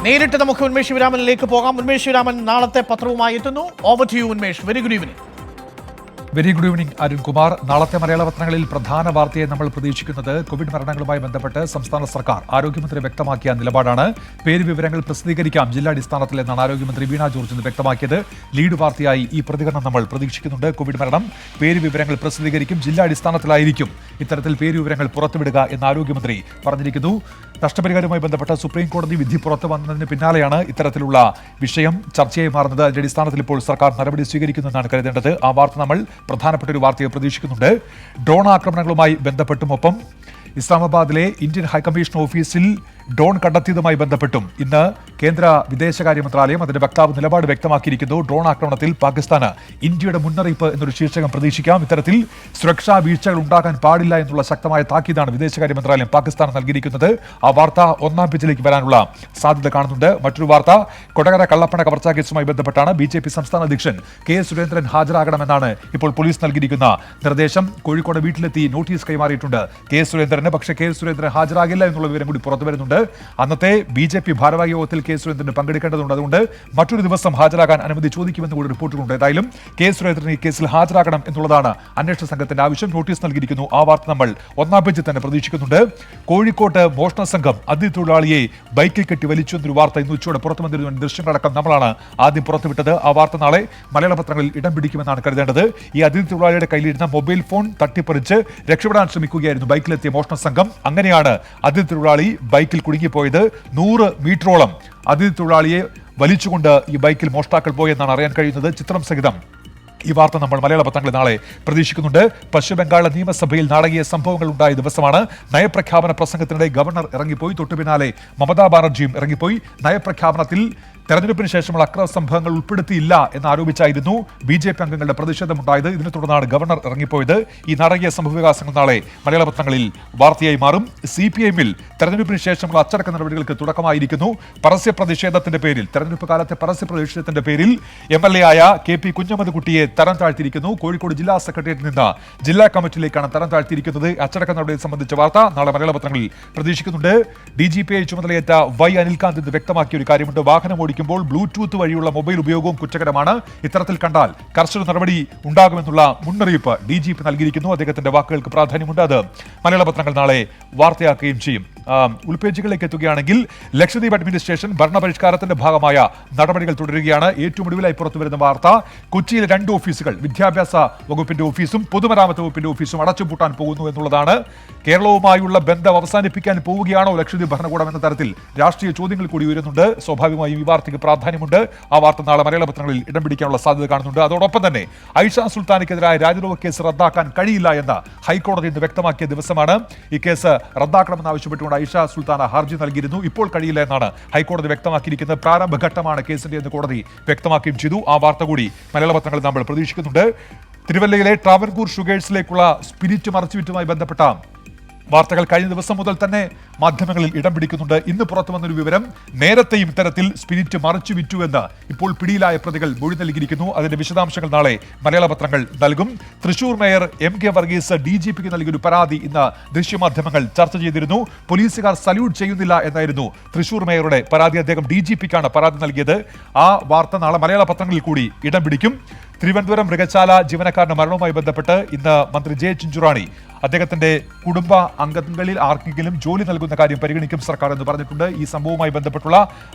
നേരിട്ട് നമുക്ക് ഉന്മേഷ് ശിവരാമനിലേക്ക് പോകാം. ഉന്മേഷ് ശിവരാമൻ നാളത്തെ പത്രവുമായി എത്തുന്നു. Over to you Unmesh. Very good evening. Very good evening Arunkumar. നാളത്തെ മലയാള പത്രങ്ങളിൽ പ്രധാന വാർത്തയെ നമ്മൾ പ്രതീക്ഷിക്കുന്നത് കോവിഡ് മരണങ്ങളുമായി ബന്ധപ്പെട്ട് സംസ്ഥാന സർക്കാർ ആരോഗ്യമന്ത്രി വ്യക്തമാക്കിയ നിലപാടാണ്. പേര് വിവരങ്ങൾ പ്രസിദ്ധീകരിക്കാം ജില്ലാടിസ്ഥാനത്തിൽ എന്നാണ് ആരോഗ്യമന്ത്രി വീണ ജോർജ് ഇന്ന് വ്യക്തമാക്കിയത്. ലീഡ് വാർത്തയായി ഈ പ്രതികരണം നമ്മൾ പ്രതീക്ഷിക്കുന്നുണ്ട്. കോവിഡ് മരണം പേര് വിവരങ്ങൾ പ്രസിദ്ധീകരിക്കും, ജില്ലാടിസ്ഥാനത്തിലായിരിക്കും ഇത്തരത്തിൽ പേര് വിവരങ്ങൾ പുറത്തുവിടുക എന്ന് ആരോഗ്യമന്ത്രി പറഞ്ഞിരിക്കുന്നു. നഷ്ടപരിഹാരവുമായി ബന്ധപ്പെട്ട സുപ്രീം കോടതി വിധി പുറത്തു വന്നതിന് പിന്നാലെയാണ് ഇത്തരത്തിലുള്ള വിഷയം ചർച്ചയായി മാറുന്നത്. അതിന്റെ അടിസ്ഥാനത്തിൽ ഇപ്പോൾ സർക്കാർ നടപടി സ്വീകരിക്കുമെന്നാണ് കരുതേണ്ടത്. ആ വാർത്ത നമ്മൾ പ്രധാനപ്പെട്ട ഒരു വാർത്തയെ പ്രതീക്ഷിക്കുന്നുണ്ട്. ഡ്രോൺ ആക്രമണങ്ങളുമായി ബന്ധപ്പെട്ടും ഒപ്പം ഇസ്ലാമാബാദിലെ ഇന്ത്യൻ ഹൈക്കമ്മീഷൻ ഓഫീസിൽ ഡ്രോൺ കണ്ടെത്തിയതുമായി ബന്ധപ്പെട്ടും ഇന്ന് കേന്ദ്ര വിദേശകാര്യ മന്ത്രാലയം അതിന്റെ വക്താവ് നിലപാട് വ്യക്തമാക്കിയിരിക്കുന്നു. ഡ്രോൺ ആക്രമണത്തിൽ പാകിസ്ഥാന് ഇന്ത്യയുടെ മുന്നറിയിപ്പ് എന്നൊരു ശീർഷകം പ്രതീക്ഷിക്കാം. ഇത്തരത്തിൽ സുരക്ഷാ വീഴ്ചകൾ ഉണ്ടാകാൻ പാടില്ല എന്നുള്ള ശക്തമായ താക്കീതാണ് വിദേശകാര്യ മന്ത്രാലയം പാകിസ്ഥാൻ നൽകിയിരിക്കുന്നത്. ആ വാർത്ത 1-ാം പേജിലേക്ക് വരാനുള്ള സാധ്യത കാണുന്നുണ്ട്. മറ്റൊരു വാർത്ത കൊടകര കള്ളപ്പണ കവർച്ചാ കേസുമായി ബന്ധപ്പെട്ടാണ്. BJP സംസ്ഥാന അധ്യക്ഷൻ KS സുരേന്ദ്രൻ ഹാജരാകണമെന്നാണ് ഇപ്പോൾ പോലീസ് നൽകിയിരിക്കുന്ന നിർദ്ദേശം. കോഴിക്കോട് വീട്ടിലെത്തി നോട്ടീസ് കൈമാറിയിട്ടുണ്ട് KS സുരേന്ദ്രന്. പക്ഷേ KS സുരേന്ദ്രൻ ഹാജരാകില്ല എന്നുള്ള വിവരം കൂടി പുറത്തു വരുന്നുണ്ട്. അന്നത്തെ BJP ഭാരവാഹി യോഗത്തിൽ KS സുരേന്ദ്രന് പങ്കെടുക്കേണ്ടതുണ്ട്. അതുകൊണ്ട് മറ്റൊരു ദിവസം ഹാജരാകാൻ അനുമതി ചോദിക്കുമെന്ന് കൂടി റിപ്പോർട്ടുകളുണ്ട്. ഏതായാലും KS സുരേന്ദ്രൻ ഈ കേസിൽ ഹാജരാകണം എന്നുള്ളതാണ് അന്വേഷണ സംഘത്തിന്റെ ആവശ്യം. നോട്ടീസ് നൽകിയിരിക്കുന്നു. ആ വാർത്ത നമ്മൾ 1-ാം പേജിൽ തന്നെ പ്രതീക്ഷിക്കുന്നുണ്ട്. കോഴിക്കോട്ട് മോഷണ സംഘം അതിഥി തൊഴിലാളിയെ ബൈക്കിൽ കെട്ടി വലിച്ചു എന്നൊരു വാർത്ത ഇന്ന് ഉച്ചയോടെ പുറത്തു വന്നിരുന്ന ദൃശ്യങ്ങളടക്കം നമ്മളാണ് ആദ്യം പുറത്തുവിട്ടത്. ആ വാർത്ത നാളെ മലയാള പത്രങ്ങളിൽ ഇടം പിടിക്കുമെന്നാണ് കരുതേണ്ടത്. ഈ അതിഥി തൊഴിലാളിയുടെ കയ്യിലിരുന്ന മൊബൈൽ ഫോൺ തട്ടിപ്പറിച്ച് രക്ഷപ്പെടാൻ ശ്രമിക്കുകയായിരുന്നു ബൈക്കിലെത്തിയ മോഷണ സംഘം. അങ്ങനെയാണ് അതിഥി തൊഴിലാളി ബൈക്കിൽ കുടുങ്ങിപ്പോയത്. 100 മീറ്ററോളം അതിഥി തൊഴിലാളിയെ വലിച്ചുകൊണ്ട് ഈ ബൈക്കിൽ മോഷ്ടാക്കൾ പോയെന്നാണ് അറിയാൻ കഴിയുന്നത്. ചിത്രം സഹിതം ഈ വാർത്ത നമ്മൾ മലയാള പത്രങ്ങളിൽ നാളെ പ്രതീക്ഷിക്കുന്നുണ്ട്. പശ്ചിമബംഗാളിലെ നിയമസഭയിൽ നാടകീയ സംഭവങ്ങൾ ഉണ്ടായ ദിവസമാണ്. നയപ്രഖ്യാപന പ്രസംഗത്തിനിടെ ഗവർണർ ഇറങ്ങിപ്പോയി. തൊട്ടു പിന്നാലെ മമതാ ബാനർജിയും ഇറങ്ങിപ്പോയി. നയപ്രഖ്യാപനത്തിൽ തെരഞ്ഞെടുപ്പിന് ശേഷമുള്ള അക്രമ സംഭവങ്ങൾ ഉൾപ്പെടുത്തിയില്ല എന്നാരോപിച്ചായിരുന്നു BJP അംഗങ്ങളുടെ പ്രതിഷേധമുണ്ടായത്. ഇതിനെ തുടർന്നാണ് ഗവർണർ ഇറങ്ങിപ്പോയത്. ഈ നാടകീയ സംഭവവികാസങ്ങൾ നാളെ മലയാള പത്രങ്ങളിൽ വാർത്തയായി മാറും. CPIM-ൽ തെരഞ്ഞെടുപ്പിന് ശേഷമുള്ള അച്ചടക്ക നടപടികൾക്ക് തുടക്കമായിരിക്കുന്നു. പരസ്യ പ്രതിഷേധത്തിന്റെ പേരിൽ തെരഞ്ഞെടുപ്പ് കാലത്തെ പരസ്യ പ്രതിഷേധത്തിന്റെ പേരിൽ MLA ആയ KP കുഞ്ഞഹമ്മദ് കുട്ടിയെ തരം താഴ്ത്തിയിരിക്കുന്നു. കോഴിക്കോട് ജില്ലാ സെക്രട്ടേറിയറ്റിൽ നിന്ന് ജില്ലാ കമ്മിറ്റിയിലേക്കാണ് തരം താഴ്ത്തിയിരിക്കുന്നത്. അച്ചടക്ക നടപടി സംബന്ധിച്ച വാർത്ത നാളെ മലയാള പത്രങ്ങളിൽ പ്രതീക്ഷിക്കുന്നുണ്ട്. DGP ചുമതലയേറ്റ Y അനിൽകാന്ത് ഇത് വ്യക്തമാക്കിയ ഒരു കാര്യമുണ്ട്. വാഹനം ഓടിക്കുമ്പോൾ ബ്ലൂടൂത്ത് വഴിയുള്ള മൊബൈൽ ഉപയോഗവും കുറ്റകരമാണ്. ഇത്തരത്തിൽ കണ്ടാൽ കർശന നടപടി ഉണ്ടാകുമെന്നുള്ള മുന്നറിയിപ്പ് DGP നൽകിയിരിക്കുന്നു. അദ്ദേഹത്തിന്റെ വാക്കുകൾക്ക് പ്രാധാന്യമുണ്ട്. അത് മലയാള പത്രങ്ങൾ നാളെ വാർത്തയാക്കുകയും ചെയ്യും. ഉൾപേജുകളിലേക്ക് എത്തുകയാണെങ്കിൽ ലക്ഷദ്വീപ് അഡ്മിനിസ്ട്രേഷൻ ഭരണപരിഷ്കാരത്തിന്റെ ഭാഗമായ നടപടികൾ തുടരുകയാണ്. ഏറ്റവും ഒടുവിലായി പുറത്തുവരുന്ന വാർത്ത കൊച്ചിയിലെ 2 ഓഫീസുകൾ, വിദ്യാഭ്യാസ വകുപ്പിന്റെ ഓഫീസും പൊതുമരാമത്ത് വകുപ്പിന്റെ ഓഫീസും അടച്ചുപൂട്ടാൻ പോകുന്നു എന്നുള്ളതാണ്. കേരളവുമായുള്ള ബന്ധം അവസാനിപ്പിക്കാൻ പോവുകയാണോ ലക്ഷദ്വീപ് ഭരണകൂടം എന്ന തരത്തിൽ രാഷ്ട്രീയ ചോദ്യങ്ങൾ കൂടി ഉയരുന്നുണ്ട്. സ്വാഭാവികമായും ഈ വാർത്തയ്ക്ക് പ്രാധാന്യമുണ്ട്. ആ വാർത്ത നാളെ മലയാള പത്രങ്ങളിൽ ഇടം പിടിക്കാനുള്ള സാധ്യത കാണുന്നുണ്ട്. അതോടൊപ്പം തന്നെ ഐഷ സുൽത്താനയ്ക്കെതിരായ രാജ്യദ്രോഹ കേസ് റദ്ദാക്കാൻ കഴിയില്ല എന്ന് ഹൈക്കോടതി ഇന്ന് വ്യക്തമാക്കിയ ദിവസമാണ്. ഈ കേസ് റദ്ദാക്കണമെന്നാവശ്യപ്പെട്ടുകൊണ്ട് ഐഷ സുൽത്താന ഹർജി നൽകിയിരുന്നു. ഇപ്പോൾ കഴിയില്ല എന്നാണ് ഹൈക്കോടതി വ്യക്തമാക്കിയിരിക്കുന്നത്. പ്രാരംഭഘട്ടമാണ് കേസിന്റെ എന്ന് കോടതി വ്യക്തമാക്കുകയും ചെയ്തു. ആ വാർത്ത കൂടി മലയാള പത്രങ്ങളിൽ നമ്മൾ പ്രതീക്ഷിക്കുന്നുണ്ട്. തിരുവല്ലയിലെ ട്രാവൻകൂർ ഷുഗേഴ്സിലേക്കുള്ള സ്പിരിറ്റ് മറച്ചുവിറ്റുമായി ബന്ധപ്പെട്ട വാർത്തകൾ കഴിഞ്ഞ ദിവസം മുതൽ തന്നെ മാധ്യമങ്ങളിൽ ഇടം പിടിക്കുന്നുണ്ട്. ഇന്ന് പുറത്തു വന്നൊരു വിവരം, നേരത്തെയും ഇത്തരത്തിൽ സ്പിരിറ്റ് മറച്ചു വിറ്റു എന്ന് ഇപ്പോൾ പിടിയിലായ പ്രതികൾ മൊഴി നൽകിയിരിക്കുന്നു. അതിന്റെ വിശദാംശങ്ങൾ നാളെ മലയാള പത്രങ്ങൾ നൽകും. തൃശൂർ മേയർ MK വർഗീസ് DGPക്ക് നൽകിയൊരു പരാതി ഇന്ന് ദൃശ്യമാധ്യമങ്ങൾ ചർച്ച ചെയ്തിരുന്നു. പോലീസുകാർ സല്യൂട്ട് ചെയ്യുന്നില്ല എന്നായിരുന്നു തൃശൂർ മേയറുടെ പരാതി. അദ്ദേഹം DGPക്കാണ് പരാതി നൽകിയത്. ആ വാർത്ത നാളെ മലയാള പത്രങ്ങളിൽ കൂടി ഇടം പിടിക്കും. തിരുവനന്തപുരം മൃഗശാല ജീവനക്കാരന്റെ മരണവുമായി ബന്ധപ്പെട്ട് ഇന്ന് മന്ത്രി J. ചിഞ്ചുറാണി അദ്ദേഹത്തിന്റെ കുടുംബ അംഗങ്ങളിൽ ആർക്കെങ്കിലും ജോലി നൽകുന്ന കാര്യം പരിഗണിക്കും സർക്കാർ എന്ന് പറഞ്ഞിട്ടുണ്ട്. ഈ സംഭവവുമായി ബന്ധപ്പെട്ടുള്ള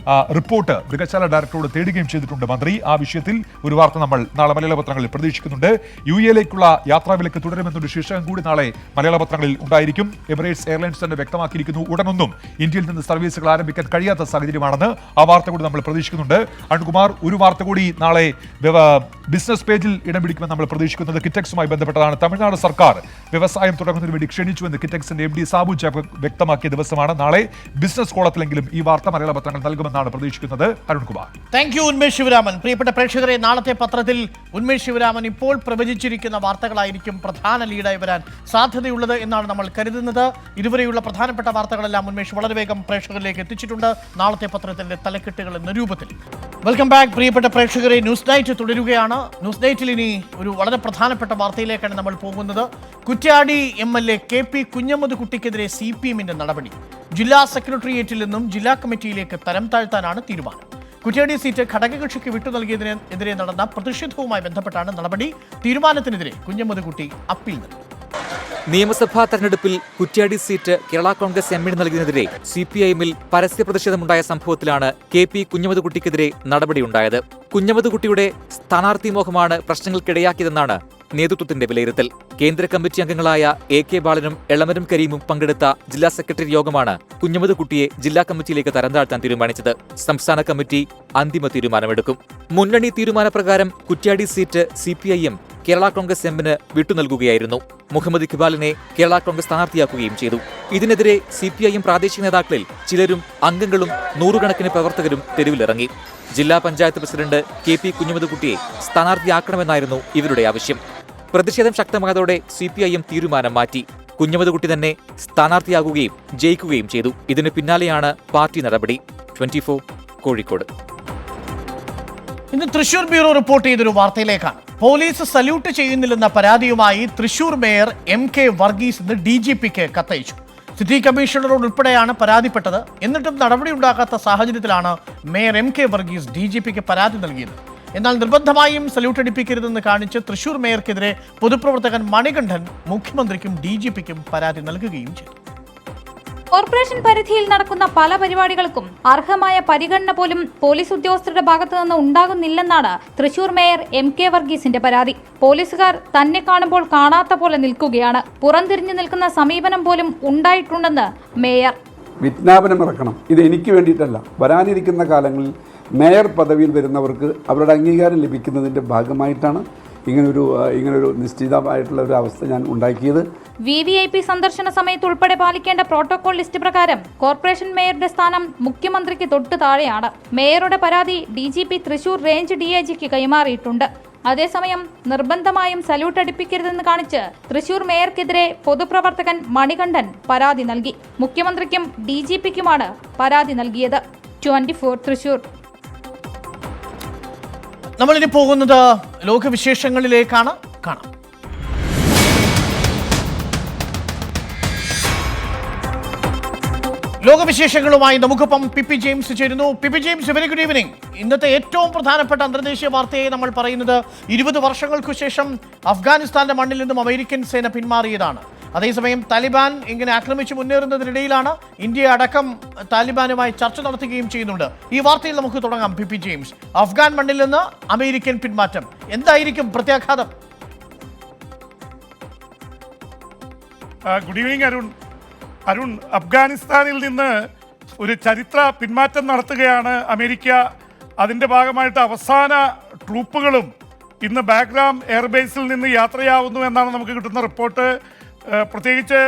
റിപ്പോർട്ട് മൃഗശാല ഡയറക്ടറോട് തേടുകയും ചെയ്തിട്ടുണ്ട് മന്ത്രി. ആ വിഷയത്തിൽ ഒരു വാർത്ത നമ്മൾ നാളെ മലയാള പത്രങ്ങളിൽ പ്രതീക്ഷിക്കുന്നുണ്ട്. UAE-ലേക്കുള്ള യാത്രാവിലക്ക് തുടരുമെന്നൊരു ശീർഷകം കൂടി നാളെ മലയാള പത്രങ്ങളിൽ ഉണ്ടായിരിക്കും. എമിറേറ്റ്സ് എയർലൈൻസ് തന്നെ വ്യക്തമാക്കിയിരിക്കുന്നു ഉടനൊന്നും ഇന്ത്യയിൽ നിന്ന് സർവീസുകൾ ആരംഭിക്കാൻ കഴിയാത്ത സാഹചര്യമാണെന്ന്. ആ വാർത്ത കൂടി നമ്മൾ പ്രതീക്ഷിക്കുന്നുണ്ട്. അരുൺകുമാർ, ഒരു വാർത്ത കൂടി നാളെ ബിസിനസ് പേജിൽ ഇടം പിടിക്കുമെന്ന് നമ്മൾ പ്രതീക്ഷിക്കുന്നത് കിറ്റക്സുമായി ബന്ധപ്പെട്ടതാണ്. തമിഴ്നാട് സർക്കാർ വ്യവസായം തുടങ്ങുന്നതിന് വേണ്ടി ക്ഷണിച്ചുവെന്ന് കിറ്റക്സിന്റെ MD സാബു ജാക്കബ് വ്യക്തമാക്കിയ ദിവസമാണ്. നാളെ ബിസിനസ് കോളത്തിലെങ്കിലും ഈ വാർത്ത മലയാള പത്രങ്ങൾ നൽകുമെന്നാണ് പ്രതീക്ഷിക്കുന്നത്. അരുൺകുമാർ. Thank you Unmesh Sivaraman. പ്രിയപ്പെട്ട പ്രേക്ഷകരെ, നാളത്തെ പത്രത്തിൽ ഉന്മേഷ് ശിവരാമൻ ഇപ്പോൾ പ്രവചിച്ചിരിക്കുന്ന വാർത്തകളായിരിക്കും പ്രധാന ലീഡായി വരാൻ സാധ്യതയുള്ളത് എന്നാണ് നമ്മൾ കരുതുന്നത്. ഇതുവരെയുള്ള പ്രധാനപ്പെട്ട വാർത്തകളെല്ലാം ഉന്മേഷ് വളരെ വേഗം പ്രേക്ഷകരിലേക്ക് എത്തിച്ചിട്ടുണ്ട്. നാളത്തെ പത്രത്തിന്റെ തലക്കെട്ടുകൾ എന്ന രൂപത്തിൽ. വെൽക്കം ബാക്ക് പ്രിയപ്പെട്ട പ്രേക്ഷകരെ. ന്യൂസ് നൈറ്റ് തുടരുകയാണ്. ന്യൂസ് നൈറ്റിൽ ഇനി ഒരു വളരെ പ്രധാനപ്പെട്ട വാർത്തയിലേക്കാണ് നമ്മൾ പോകുന്നത്. കുറ്റ്യാടി MLA KP കുഞ്ഞഹമ്മദ് കുട്ടിക്കെതിരെ CPM-ന്റെ നടപടി. ജില്ലാ സെക്രട്ടേറിയറ്റിൽ നിന്നും ജില്ലാ കമ്മിറ്റിയിലേക്ക് തരം താഴ്ത്താനാണ് തീരുമാനം. കുറ്റ്യാടി സീറ്റ് ഘടകകക്ഷിക്ക് വിട്ടു നൽകിയതിനെതിരെ നടന്ന പ്രതിഷേധവുമായി ബന്ധപ്പെട്ടാണ് നടപടി. തീരുമാനത്തിനെതിരെ കുഞ്ഞഹമ്മദ് കുട്ടി അപ്പീൽ നൽകി. നിയമസഭാ തെരഞ്ഞെടുപ്പിൽ കുറ്റ്യാടി സീറ്റ് കേരള കോൺഗ്രസ് എമ്മിന് നൽകിയതിനെതിരെ CPIM-ൽ പരസ്യ പ്രതിഷേധമുണ്ടായ സംഭവത്തിലാണ് KP കുഞ്ഞഹമ്മദ് കുട്ടിക്കെതിരെ നടപടിയുണ്ടായത്. കുഞ്ഞഹമ്മദ് കുട്ടിയുടെ സ്ഥാനാർത്ഥി മോഹമാണ് പ്രശ്നങ്ങൾക്കിടയാക്കിയതെന്നാണ് നേതൃത്വത്തിന്റെ വിലയിരുത്തൽ. കേന്ദ്ര കമ്മിറ്റി അംഗങ്ങളായ AK ബാലനും എളമരം കരീമും പങ്കെടുത്ത ജില്ലാ സെക്രട്ടറി യോഗമാണ് കുഞ്ഞഹമ്മദ് കുട്ടിയെ ജില്ലാ കമ്മിറ്റിയിലേക്ക് തരം താഴ്ത്താൻ തീരുമാനിച്ചത്. സംസ്ഥാന കമ്മിറ്റി അന്തിമ തീരുമാനമെടുക്കും. മുന്നണി തീരുമാനപ്രകാരം കുറ്റ്യാടി സീറ്റ് CPIM കേരള കോൺഗ്രസ് എമ്മിന് വിട്ടുനൽകുകയായിരുന്നു. മുഹമ്മദ് ഇഖ്ബാലിനെ കേരള കോൺഗ്രസ് സ്ഥാനാർത്ഥിയാക്കുകയും ചെയ്തു. ഇതിനെതിരെ CPIM പ്രാദേശിക നേതാക്കളിൽ ചിലരും അംഗങ്ങളും നൂറുകണക്കിന് പ്രവർത്തകരും തെരുവിലിറങ്ങി. ജില്ലാ പഞ്ചായത്ത് പ്രസിഡന്റ് KP കുഞ്ഞഹമ്മദ് കുട്ടിയെ സ്ഥാനാർത്ഥിയാക്കണമെന്നായിരുന്നു ഇവരുടെ ആവശ്യം. പ്രതിഷേധം ശക്തമായതോടെ CPIM തീരുമാനം മാറ്റി. കുഞ്ഞഹമ്മദ് കുട്ടി തന്നെ സ്ഥാനാർത്ഥിയാകുകയും ജയിക്കുകയും ചെയ്തു. ഇതിന് പിന്നാലെയാണ് പാർട്ടി നടപടി. 24 കോഴിക്കോട്. ഇന്ന് തൃശൂർ ബ്യൂറോ റിപ്പോർട്ട് ചെയ്തൊരു വാർത്തയിലേക്കാണ്. പോലീസ് സല്യൂട്ട് ചെയ്യുന്നില്ലെന്ന പരാതിയുമായി തൃശൂർ മേയർ MK വർഗീസ് ഇന്ന് DGPക്ക് കത്തയച്ചു. സിറ്റി കമ്മീഷണറോട് ഉൾപ്പെടെയാണ് പരാതിപ്പെട്ടത്. എന്നിട്ടും നടപടി ഉണ്ടാകാത്ത സാഹചര്യത്തിലാണ് മേയർ MK വർഗീസ് DGPക്ക് പരാതി നൽകിയത്. എന്നാൽ നിർബന്ധമായും സല്യൂട്ട് അടിപ്പിക്കരുതെന്ന് കാണിച്ച് തൃശൂർ മേയർക്കെതിരെ പൊതുപ്രവർത്തകൻ മണികണ്ഠൻ മുഖ്യമന്ത്രിക്കും DGPക്കും പരാതി നൽകുകയും ചെയ്തു. കോർപ്പറേഷൻ പരിധിയിൽ നടക്കുന്ന പല പരിപാടികൾക്കും അർഹമായ പരിഗണന പോലും പോലീസ് ഉദ്യോഗസ്ഥരുടെ ഭാഗത്തു നിന്ന് ഉണ്ടാകുന്നില്ലെന്നാണ് തൃശൂർ മേയർ MK വർഗീസിന്റെ പരാതി. പോലീസുകാർ തന്നെ കാണുമ്പോൾ കാണാത്ത പോലെ നിൽക്കുകയാണ്. പുറംതിരിഞ്ഞു നിൽക്കുന്ന സമീപനം പോലും ഉണ്ടായിട്ടുണ്ടെന്ന് മേയർ. വിജ്ഞാപനം ഇറക്കണം. ഇത് എനിക്ക് വേണ്ടിയിട്ടല്ല. വരാനിരിക്കുന്ന കാലങ്ങളിൽ മേയർ പദവിയിൽ വരുന്നവർക്ക് അവരുടെ അംഗീകാരം ലഭിക്കുന്നതിൻ്റെ ഭാഗമായിട്ടാണ് ഇങ്ങനൊരു നിശ്ചിതമായിട്ടുള്ള ഒരു അവസ്ഥ ഞാൻ ഉണ്ടാക്കിയത്. VVIP സന്ദർശന സമയത്ത് ഉൾപ്പെടെ പാലിക്കേണ്ട പ്രോട്ടോകോൾ ലിസ്റ്റ് പ്രകാരം കോർപ്പറേഷൻ മേയറുടെ സ്ഥാനം മുഖ്യമന്ത്രിക്ക് തൊട്ടു താഴെയാണ്. മേയറുടെ പരാതി DGP തൃശൂർ റേഞ്ച് DIGക്ക് കൈമാറിയിട്ടുണ്ട്. അതേസമയം നിർബന്ധമായും സല്യൂട്ട് അടിപ്പിക്കരുതെന്ന് കാണിച്ച് തൃശൂർ മേയർക്കെതിരെ പൊതുപ്രവർത്തകൻ മണികണ്ഠൻ പരാതി നൽകി. മുഖ്യമന്ത്രിക്കും DGPക്കുമാണ് പരാതി നൽകിയത്. 24 തൃശൂർ. നമ്മളിനി പോകുന്നത് ലോകവിശേഷങ്ങളിലേക്കാണ്. കാണാം. ലോകവിശേഷങ്ങളുമായി നമുക്കൊപ്പം പി ജെയിംസ് ചേരുന്നു. P James, very good evening. ഇന്നത്തെ ഏറ്റവും പ്രധാനപ്പെട്ട അന്തർദേശീയ വാർത്തയെ നമ്മൾ പറയുന്നത് 20 വർഷങ്ങൾക്കു ശേഷം അഫ്ഗാനിസ്ഥാന്റെ മണ്ണിൽ നിന്നും അമേരിക്കൻ സേന പിന്മാറിയതാണ്. അതേസമയം താലിബാൻ ഇങ്ങനെ ആക്രമിച്ച് മുന്നേറുന്നതിനിടയിലാണ് ഇന്ത്യ അടക്കം താലിബാനുമായി ചർച്ച നടത്തുകയും ചെയ്യുന്നുണ്ട്. ഈ വാർത്തയിൽ നമുക്ക് തുടങ്ങാം. പി ജെയിംസ്, അഫ്ഗാൻ മണ്ണിൽ നിന്ന് അമേരിക്കൻ പിന്മാറ്റം, എന്തായിരിക്കും പ്രത്യാഘാതം? Good evening Arun. അഫ്ഗാനിസ്ഥാനിൽ നിന്ന് ഒരു ചരിത്ര പിന്മാറ്റം നടത്തുകയാണ് അമേരിക്ക. അതിൻ്റെ ഭാഗമായിട്ട് അവസാന ട്രൂപ്പുകളും ഇന്ന് ബാഗ്രാം എയർബേസിൽ നിന്ന് യാത്രയാവുന്നു എന്നാണ് നമുക്ക് കിട്ടുന്ന റിപ്പോർട്ട്. പ്രത്യേകിച്ച്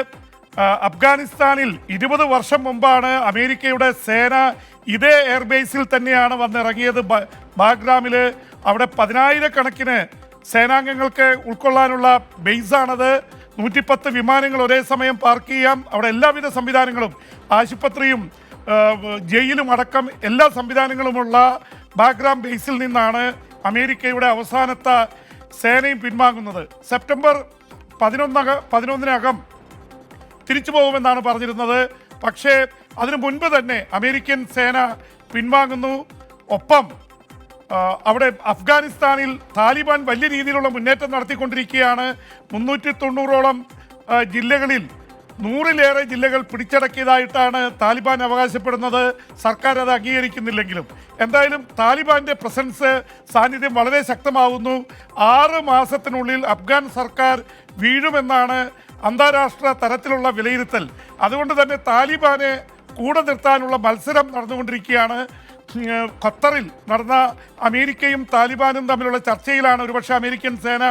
അഫ്ഗാനിസ്ഥാനിൽ 20 വർഷം മുമ്പാണ് അമേരിക്കയുടെ സേന ഇതേ എയർബേസിൽ തന്നെയാണ് വന്നിറങ്ങിയത്. ബാഗ്രാമിൽ അവിടെ 10,000 സേനാംഗങ്ങൾക്ക് ഉൾക്കൊള്ളാനുള്ള ബേസാണത്. 110 വിമാനങ്ങൾ ഒരേ സമയം പാർക്ക് ചെയ്യാം. അവിടെ എല്ലാവിധ സംവിധാനങ്ങളും, ആശുപത്രിയും ജയിലും അടക്കം എല്ലാ സംവിധാനങ്ങളുമുള്ള ബാഗ്രാം ബേസിൽ നിന്നാണ് അമേരിക്കയുടെ അവസാനത്തെ സേനയും പിൻവാങ്ങുന്നത്. സെപ്റ്റംബർ 11-നകം തിരിച്ചു പോകുമെന്നാണ് പറഞ്ഞിരുന്നത്. പക്ഷേ അതിനു മുൻപ് തന്നെ അമേരിക്കൻ സേന പിൻവാങ്ങുന്നു. ഒപ്പം അവിടെ അഫ്ഗാനിസ്ഥാനിൽ താലിബാൻ വലിയ രീതിയിലുള്ള മുന്നേറ്റം നടത്തിക്കൊണ്ടിരിക്കുകയാണ്. 390ഓളം ജില്ലകളിൽ 100-ലേറെ ജില്ലകൾ പിടിച്ചടക്കിയതായിട്ടാണ് താലിബാൻ അവകാശപ്പെടുന്നത്. സർക്കാർ അത് അംഗീകരിക്കുന്നില്ലെങ്കിലും എന്തായാലും താലിബാന്റെ പ്രസൻസ്, സാന്നിധ്യം വളരെ ശക്തമാവുന്നു. 6 മാസത്തിനുള്ളിൽ അഫ്ഗാൻ സർക്കാർ വീഴുമെന്നാണ് അന്താരാഷ്ട്ര തലത്തിലുള്ള വിലയിരുത്തൽ. അതുകൊണ്ട് തന്നെ താലിബാനെ കൂടെ നിർത്താനുള്ള മത്സരം നടന്നുകൊണ്ടിരിക്കുകയാണ്. ഖത്തറിൽ നടന്ന അമേരിക്കയും താലിബാനും തമ്മിലുള്ള ചർച്ചയിലാണ് ഒരുപക്ഷെ അമേരിക്കൻ സേന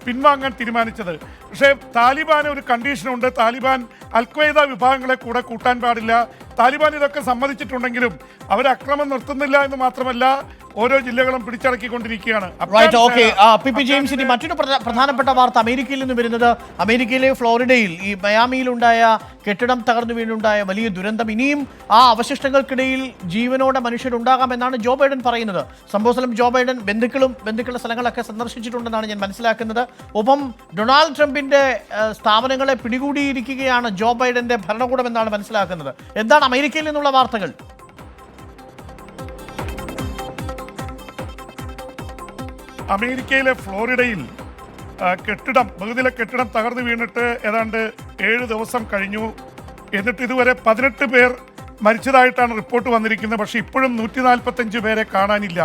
പിൻവാങ്ങാൻ തീരുമാനിച്ചത്. പക്ഷേ താലിബാന് ഒരു കണ്ടീഷനുണ്ട്. താലിബാൻ അൽ-ഖ്വയ്ദ വിഭാഗങ്ങളെ കൂടെ കൂട്ടാൻ പാടില്ല. താലിബാൻ ഇതൊക്കെ സമ്മതിച്ചിട്ടുണ്ടെങ്കിലും അവർ അക്രമം നിർത്തുന്നില്ല എന്ന് മാത്രമല്ല ഓരോ ജില്ലകളും പിടിച്ചടക്കിക്കൊണ്ടിരിക്കുകയാണ്. പി ജെയിംസിന്റെ മറ്റൊരു പ്രധാനപ്പെട്ട വാർത്ത അമേരിക്കയിൽ നിന്ന് വരുന്നത്, അമേരിക്കയിലെ ഫ്ലോറിഡയിൽ ഈ മയാമിയിലുണ്ടായ കെട്ടിടം തകർന്നു വീണുണ്ടായ വലിയ ദുരന്തം, ഇനിയും ആ അവശിഷ്ടങ്ങൾക്കിടയിൽ ജീവനോടെ മനുഷ്യരുണ്ടാകാമെന്നാണ് ജോ ബൈഡൻ പറയുന്നത്. സംഭവസ്ഥലം ജോ ബൈഡൻ ബന്ധുക്കളുടെ സ്ഥലങ്ങളൊക്കെ സന്ദർശിച്ചിട്ടുണ്ടെന്നാണ് ഞാൻ മനസ്സിലാക്കുന്നത്. ഒപ്പം ഡൊണാൾഡ് ട്രംപിന്റെ സ്ഥാപനങ്ങളെ പിടികൂടിയിരിക്കുകയാണ് ജോ ബൈഡന്റെ ഭരണകൂടം എന്നാണ് മനസ്സിലാക്കുന്നത്. എന്താണ് അമേരിക്കയിൽ നിന്നുള്ള വാർത്തകൾ? അമേരിക്കയിലെ ഫ്ലോറിഡയിൽ ബഹുനില കെട്ടിടം തകർന്നു വീണിട്ട് ഏതാണ്ട് 7 ദിവസം കഴിഞ്ഞു. എന്നിട്ട് ഇതുവരെ 18 പേർ മരിച്ചതായിട്ടാണ് റിപ്പോർട്ട് വന്നിരിക്കുന്നത്. പക്ഷേ ഇപ്പോഴും 145 പേരെ കാണാനില്ല.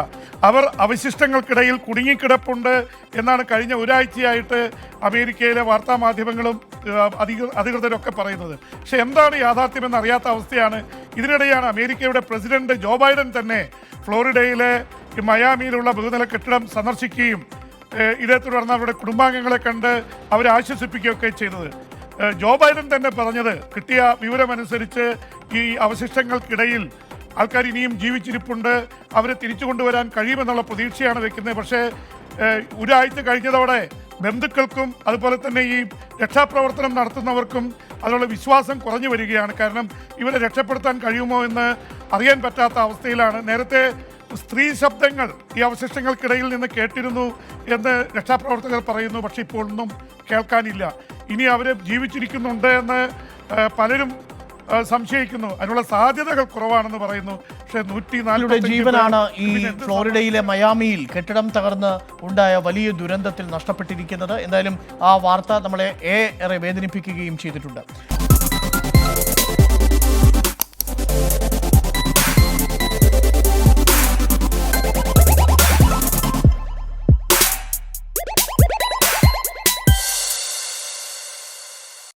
അവർ അവശിഷ്ടങ്ങൾക്കിടയിൽ കുടുങ്ങിക്കിടപ്പുണ്ട് എന്നാണ് കഴിഞ്ഞ ഒരാഴ്ചയായിട്ട് അമേരിക്കയിലെ വാർത്താമാധ്യമങ്ങളും അധികൃതരൊക്കെ പറയുന്നത്. പക്ഷേ എന്താണ് യാഥാർത്ഥ്യമെന്ന് അറിയാത്ത അവസ്ഥയാണ്. ഇതിനിടെയാണ് അമേരിക്കയുടെ പ്രസിഡന്റ് ജോ ബൈഡൻ തന്നെ ഫ്ലോറിഡയിലെ മയാമിയിലുള്ള ബഹുനില കെട്ടിടം സന്ദർശിക്കുകയും ഇതേ തുടർന്ന് അവരുടെ കുടുംബാംഗങ്ങളെ കണ്ട് അവരെ ആശ്വസിപ്പിക്കുകയൊക്കെ ചെയ്തത്. ജോ ബൈഡൻ തന്നെ പറഞ്ഞത്, കിട്ടിയ വിവരമനുസരിച്ച് ഈ അവശിഷ്ടങ്ങൾക്കിടയിൽ ആൾക്കാർ ഇനിയും ജീവിച്ചിരിപ്പുണ്ട്, അവരെ തിരിച്ചു കൊണ്ടുവരാൻ കഴിയുമെന്നുള്ള പ്രതീക്ഷയാണ് വെക്കുന്നത്. പക്ഷേ ഒരാഴ്ച കഴിഞ്ഞതോടെ ബന്ധുക്കൾക്കും അതുപോലെ തന്നെ ഈ രക്ഷാപ്രവർത്തനം നടത്തുന്നവർക്കും അതിനുള്ള വിശ്വാസം കുറഞ്ഞു വരികയാണ്. കാരണം ഇവരെ രക്ഷപ്പെടുത്താൻ കഴിയുമോ എന്ന് അറിയാൻ പറ്റാത്ത അവസ്ഥയിലാണ്. നേരത്തെ സ്ത്രീ ശബ്ദങ്ങൾ ഈ അവശിഷ്ടങ്ങൾക്കിടയിൽ നിന്ന് കേട്ടിരുന്നു എന്ന് രക്ഷാപ്രവർത്തകർ പറയുന്നു. പക്ഷെ ഇപ്പോൾ ഒന്നും കേൾക്കാനില്ല. ഇനി അവരെ ജീവിച്ചിരിക്കുന്നുണ്ട് എന്ന് പലരും സംശയിക്കുന്നു. അതിനുള്ള സാധ്യതകൾ കുറവാണെന്ന് പറയുന്നു. പക്ഷേ 140 ജീവനാണ് ഈ ഫ്ലോറിഡയിലെ മയാമിയിൽ കെട്ടിടം തകർന്ന് ഉണ്ടായ വലിയ ദുരന്തത്തിൽ നഷ്ടപ്പെട്ടിരിക്കുന്നത്. എന്തായാലും ആ വാർത്ത നമ്മളെ ഏറെ വേദനിപ്പിക്കുകയും ചെയ്തിട്ടുണ്ട്.